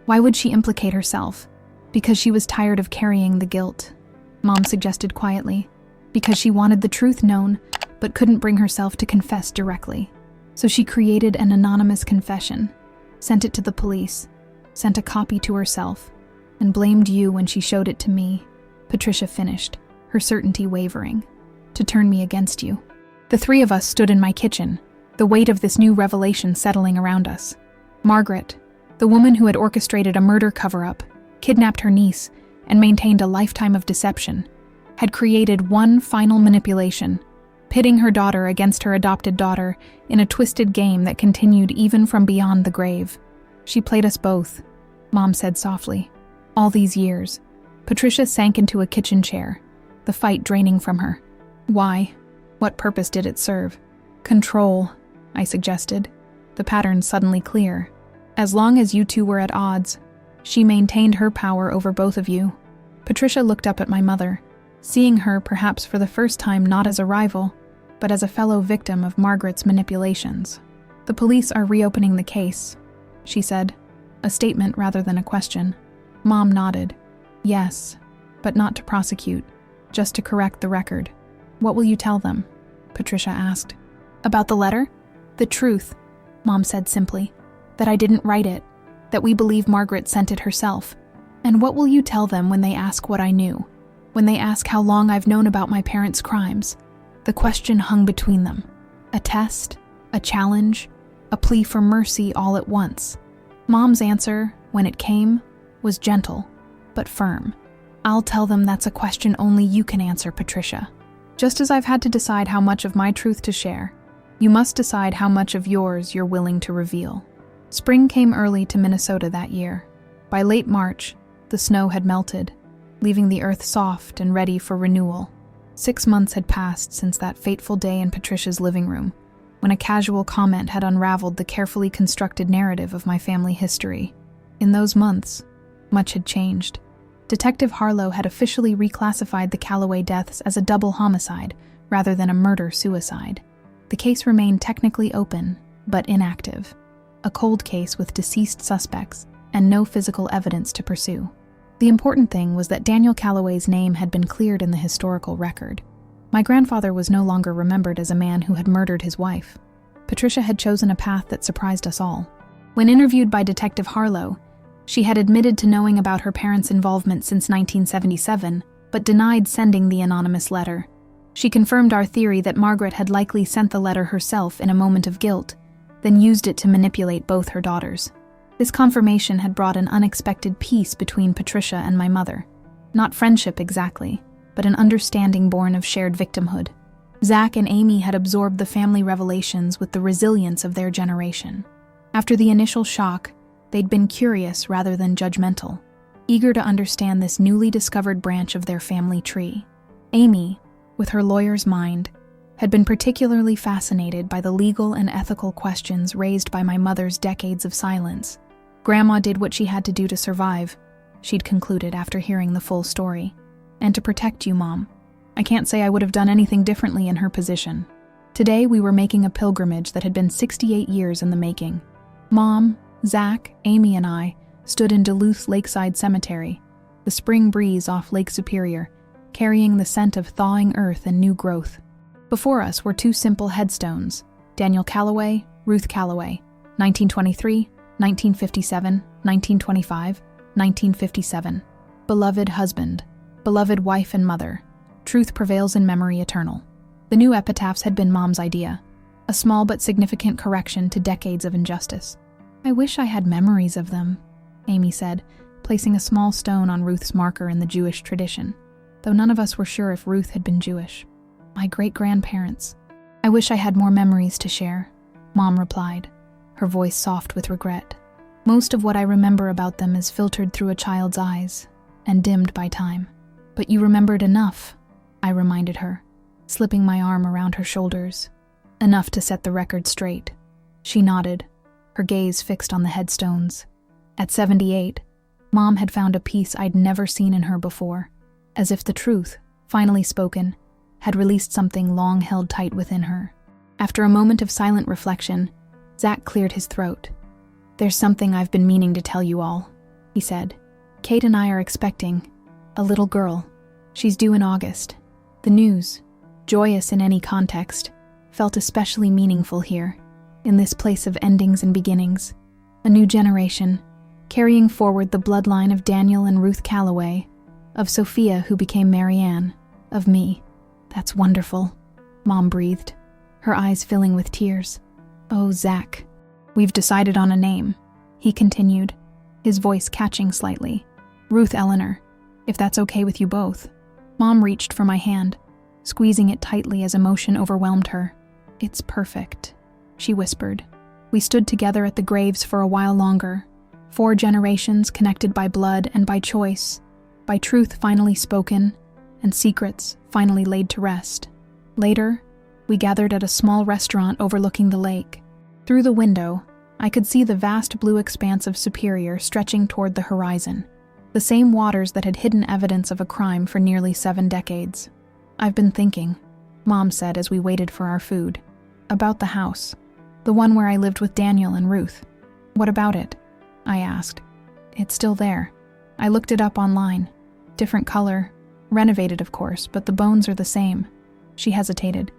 Why would she implicate herself? Because she was tired of carrying the guilt, Mom suggested quietly. Because she wanted the truth known, but couldn't bring herself to confess directly. So she created an anonymous confession, sent it to the police, sent a copy to herself, and blamed you when she showed it to me, Patricia finished, her certainty wavering, to turn me against you. The three of us stood in my kitchen, the weight of this new revelation settling around us. Margaret, the woman who had orchestrated a murder cover-up, kidnapped her niece, and maintained a lifetime of deception, had created one final manipulation, pitting her daughter against her adopted daughter in a twisted game that continued even from beyond the grave. She played us both, Mom said softly. All these years. Patricia sank into a kitchen chair, the fight draining from her. Why? What purpose did it serve? Control, I suggested, the pattern suddenly clear. As long as you two were at odds, she maintained her power over both of you. Patricia looked up at my mother, seeing her perhaps for the first time not as a rival, but as a fellow victim of Margaret's manipulations. The police are reopening the case, she said, a statement rather than a question. Mom nodded. Yes, but not to prosecute, just to correct the record. What will you tell them? Patricia asked. About the letter? The truth, Mom said simply. That I didn't write it. That we believe Margaret sent it herself. And what will you tell them when they ask what I knew? When they ask how long I've known about my parents' crimes? The question hung between them. A test, a challenge, a plea for mercy all at once. Mom's answer, when it came, was gentle, but firm. I'll tell them that's a question only you can answer, Patricia. Just as I've had to decide how much of my truth to share, you must decide how much of yours you're willing to reveal. Spring came early to Minnesota that year. By late March, the snow had melted, leaving the earth soft and ready for renewal. 6 months had passed since that fateful day in Patricia's living room, when a casual comment had unraveled the carefully constructed narrative of my family history. In those months, much had changed. Detective Harlow had officially reclassified the Calloway deaths as a double homicide rather than a murder-suicide. The case remained technically open, but inactive. A cold case with deceased suspects and no physical evidence to pursue. The important thing was that Daniel Calloway's name had been cleared in the historical record. My grandfather was no longer remembered as a man who had murdered his wife. Patricia had chosen a path that surprised us all. When interviewed by Detective Harlow, she had admitted to knowing about her parents' involvement since 1977, but denied sending the anonymous letter. She confirmed our theory that Margaret had likely sent the letter herself in a moment of guilt, then used it to manipulate both her daughters. This confirmation had brought an unexpected peace between Patricia and my mother. Not friendship exactly, but an understanding born of shared victimhood. Zach and Amy had absorbed the family revelations with the resilience of their generation. After the initial shock, they'd been curious rather than judgmental, eager to understand this newly discovered branch of their family tree. Amy, with her lawyer's mind, had been particularly fascinated by the legal and ethical questions raised by my mother's decades of silence. Grandma did what she had to do to survive, she'd concluded after hearing the full story. And to protect you, Mom. I can't say I would have done anything differently in her position. Today we were making a pilgrimage that had been 68 years in the making. Mom, Zach, Amy, and I stood in Duluth Lakeside Cemetery, the spring breeze off Lake Superior, carrying the scent of thawing earth and new growth. Before us were two simple headstones, Daniel Calloway, Ruth Calloway, 1923, 1957, 1925, 1957. Beloved husband, beloved wife and mother, truth prevails in memory eternal. The new epitaphs had been Mom's idea, a small but significant correction to decades of injustice. I wish I had memories of them, Amy said, placing a small stone on Ruth's marker in the Jewish tradition, though none of us were sure if Ruth had been Jewish. My great-grandparents. I wish I had more memories to share, Mom replied, her voice soft with regret. Most of what I remember about them is filtered through a child's eyes and dimmed by time. But you remembered enough, I reminded her, slipping my arm around her shoulders. Enough to set the record straight. She nodded, her gaze fixed on the headstones. At 78, Mom had found a piece I'd never seen in her before, as if the truth, finally spoken, had released something long held tight within her. After a moment of silent reflection, Zach cleared his throat. There's something I've been meaning to tell you all, he said. Kate and I are expecting a little girl. She's due in August. The news, joyous in any context, felt especially meaningful here, in this place of endings and beginnings. A new generation, carrying forward the bloodline of Daniel and Ruth Calloway, of Sophia who became Mary Ann, of me. That's wonderful, Mom breathed, her eyes filling with tears. Oh, Zach, we've decided on a name, he continued, his voice catching slightly. Ruth Eleanor, if that's okay with you both. Mom reached for my hand, squeezing it tightly as emotion overwhelmed her. It's perfect, she whispered. We stood together at the graves for a while longer, 4 generations connected by blood and by choice, by truth finally spoken, and secrets finally laid to rest. Later, we gathered at a small restaurant overlooking the lake. Through the window, I could see the vast blue expanse of Superior stretching toward the horizon, the same waters that had hidden evidence of a crime for nearly 7 decades. I've been thinking, Mom said as we waited for our food, about the house, the one where I lived with Daniel and Ruth. What about it? I asked. It's still there. I looked it up online. Different color, renovated of course, but the bones are the same. She hesitated.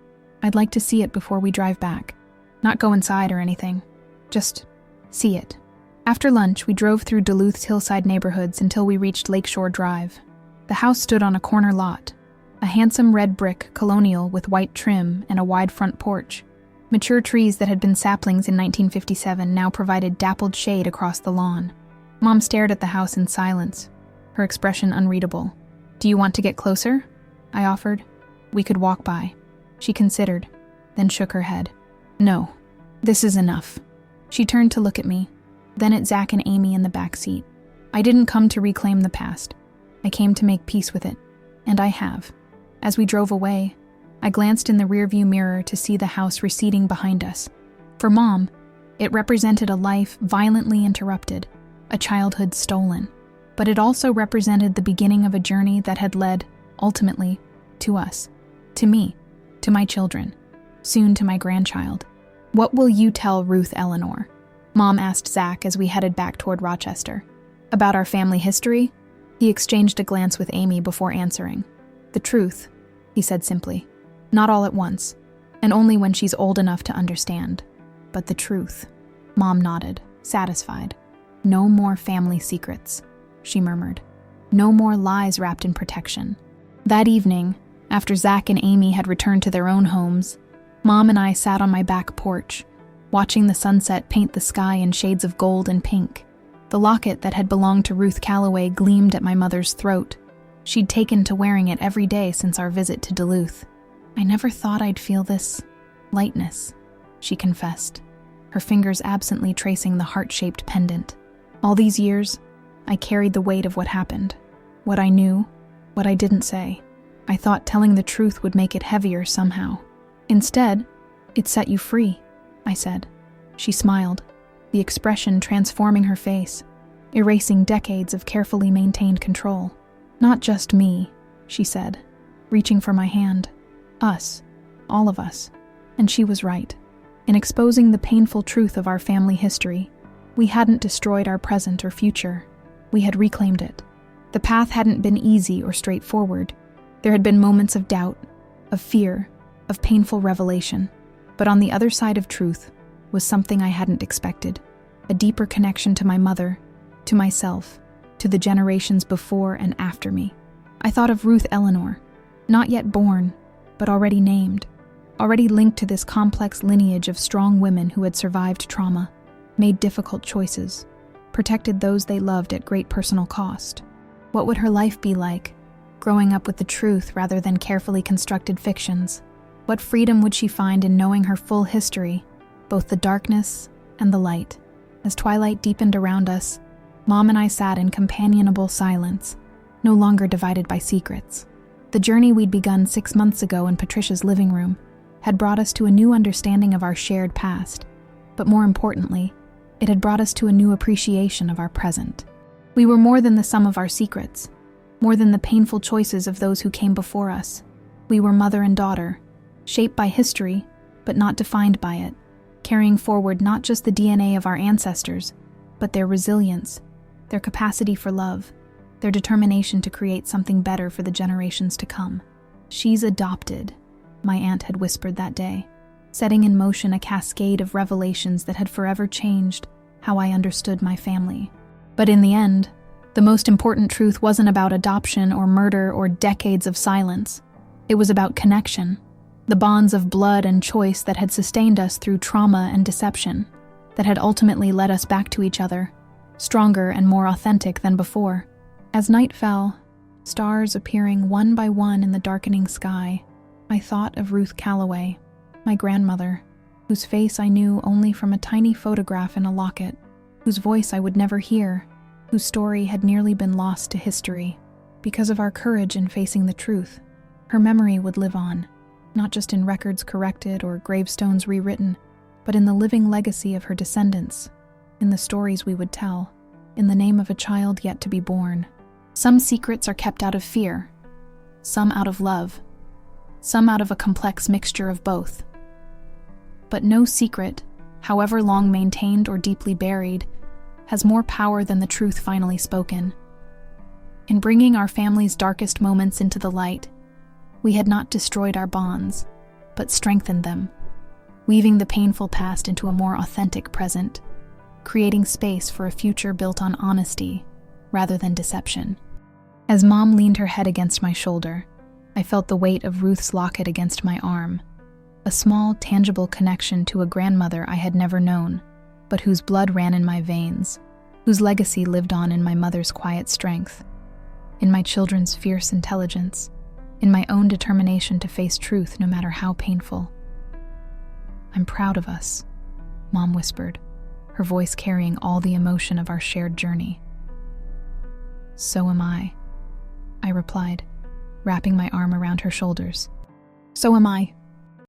I'd like to see it before we drive back. Not go inside or anything. Just see it. After lunch, we drove through Duluth's hillside neighborhoods until we reached Lakeshore Drive. The house stood on a corner lot, a handsome red brick colonial with white trim and a wide front porch. Mature trees that had been saplings in 1957 now provided dappled shade across the lawn. Mom stared at the house in silence, her expression unreadable. "Do you want to get closer?" I offered. "We could walk by." She considered, then shook her head. "No, this is enough." She turned to look at me, then at Zach and Amy in the back seat. "I didn't come to reclaim the past. I came to make peace with it, and I have." As we drove away, I glanced in the rearview mirror to see the house receding behind us. For Mom, it represented a life violently interrupted, a childhood stolen. But it also represented the beginning of a journey that had led, ultimately, to us, to me, to my children, soon to my grandchild. "What will you tell Ruth Eleanor?" Mom asked Zach as we headed back toward Rochester. "About our family history?" He exchanged a glance with Amy before answering. "The truth," he said simply. "Not all at once, and only when she's old enough to understand. But the truth." Mom nodded, satisfied. "No more family secrets," she murmured. "No more lies wrapped in protection." That evening, after Zach and Amy had returned to their own homes, Mom and I sat on my back porch, watching the sunset paint the sky in shades of gold and pink. The locket that had belonged to Ruth Calloway gleamed at my mother's throat. She'd taken to wearing it every day since our visit to Duluth. "I never thought I'd feel this lightness," she confessed, her fingers absently tracing the heart-shaped pendant. "All these years, I carried the weight of what happened. What I knew, what I didn't say. I thought telling the truth would make it heavier somehow. Instead, it set you free," I said. She smiled, the expression transforming her face, erasing decades of carefully maintained control. "Not just me," she said, reaching for my hand. "Us, all of us." And she was right. In exposing the painful truth of our family history, we hadn't destroyed our present or future. We had reclaimed it. The path hadn't been easy or straightforward. There had been moments of doubt, of fear, of painful revelation. But on the other side of truth was something I hadn't expected, a deeper connection to my mother, to myself, to the generations before and after me. I thought of Ruth Eleanor, not yet born, but already named, already linked to this complex lineage of strong women who had survived trauma, made difficult choices, protected those they loved at great personal cost. What would her life be like, growing up with the truth rather than carefully constructed fictions? What freedom would she find in knowing her full history, both the darkness and the light? As twilight deepened around us, Mom and I sat in companionable silence, no longer divided by secrets. The journey we'd begun 6 months ago in Patricia's living room had brought us to a new understanding of our shared past, but more importantly, it had brought us to a new appreciation of our present. We were more than the sum of our secrets, more than the painful choices of those who came before us. We were mother and daughter, shaped by history, but not defined by it, carrying forward not just the DNA of our ancestors, but their resilience, their capacity for love, their determination to create something better for the generations to come. "She's adopted," my aunt had whispered that day, setting in motion a cascade of revelations that had forever changed how I understood my family. But in the end, the most important truth wasn't about adoption or murder or decades of silence. It was about connection. The bonds of blood and choice that had sustained us through trauma and deception, that had ultimately led us back to each other, stronger and more authentic than before. As night fell, stars appearing one by one in the darkening sky, I thought of Ruth Calloway, my grandmother, whose face I knew only from a tiny photograph in a locket, whose voice I would never hear, whose story had nearly been lost to history. Because of our courage in facing the truth, her memory would live on, not just in records corrected or gravestones rewritten, but in the living legacy of her descendants, in the stories we would tell, in the name of a child yet to be born. Some secrets are kept out of fear, some out of love, some out of a complex mixture of both. But no secret, however long maintained or deeply buried, has more power than the truth finally spoken. In bringing our family's darkest moments into the light, we had not destroyed our bonds. but strengthened them, weaving the painful past into a more authentic present, creating space for a future built on honesty rather than deception. As Mom leaned her head against my shoulder, I felt the weight of Ruth's locket against my arm, a small, tangible connection to a grandmother I had never known, but whose blood ran in my veins, whose legacy lived on in my mother's quiet strength, in my children's fierce intelligence, in my own determination to face truth no matter how painful. "I'm proud of us," Mom whispered, her voice carrying all the emotion of our shared journey. "So am I," I replied, wrapping my arm around her shoulders. "So am I,"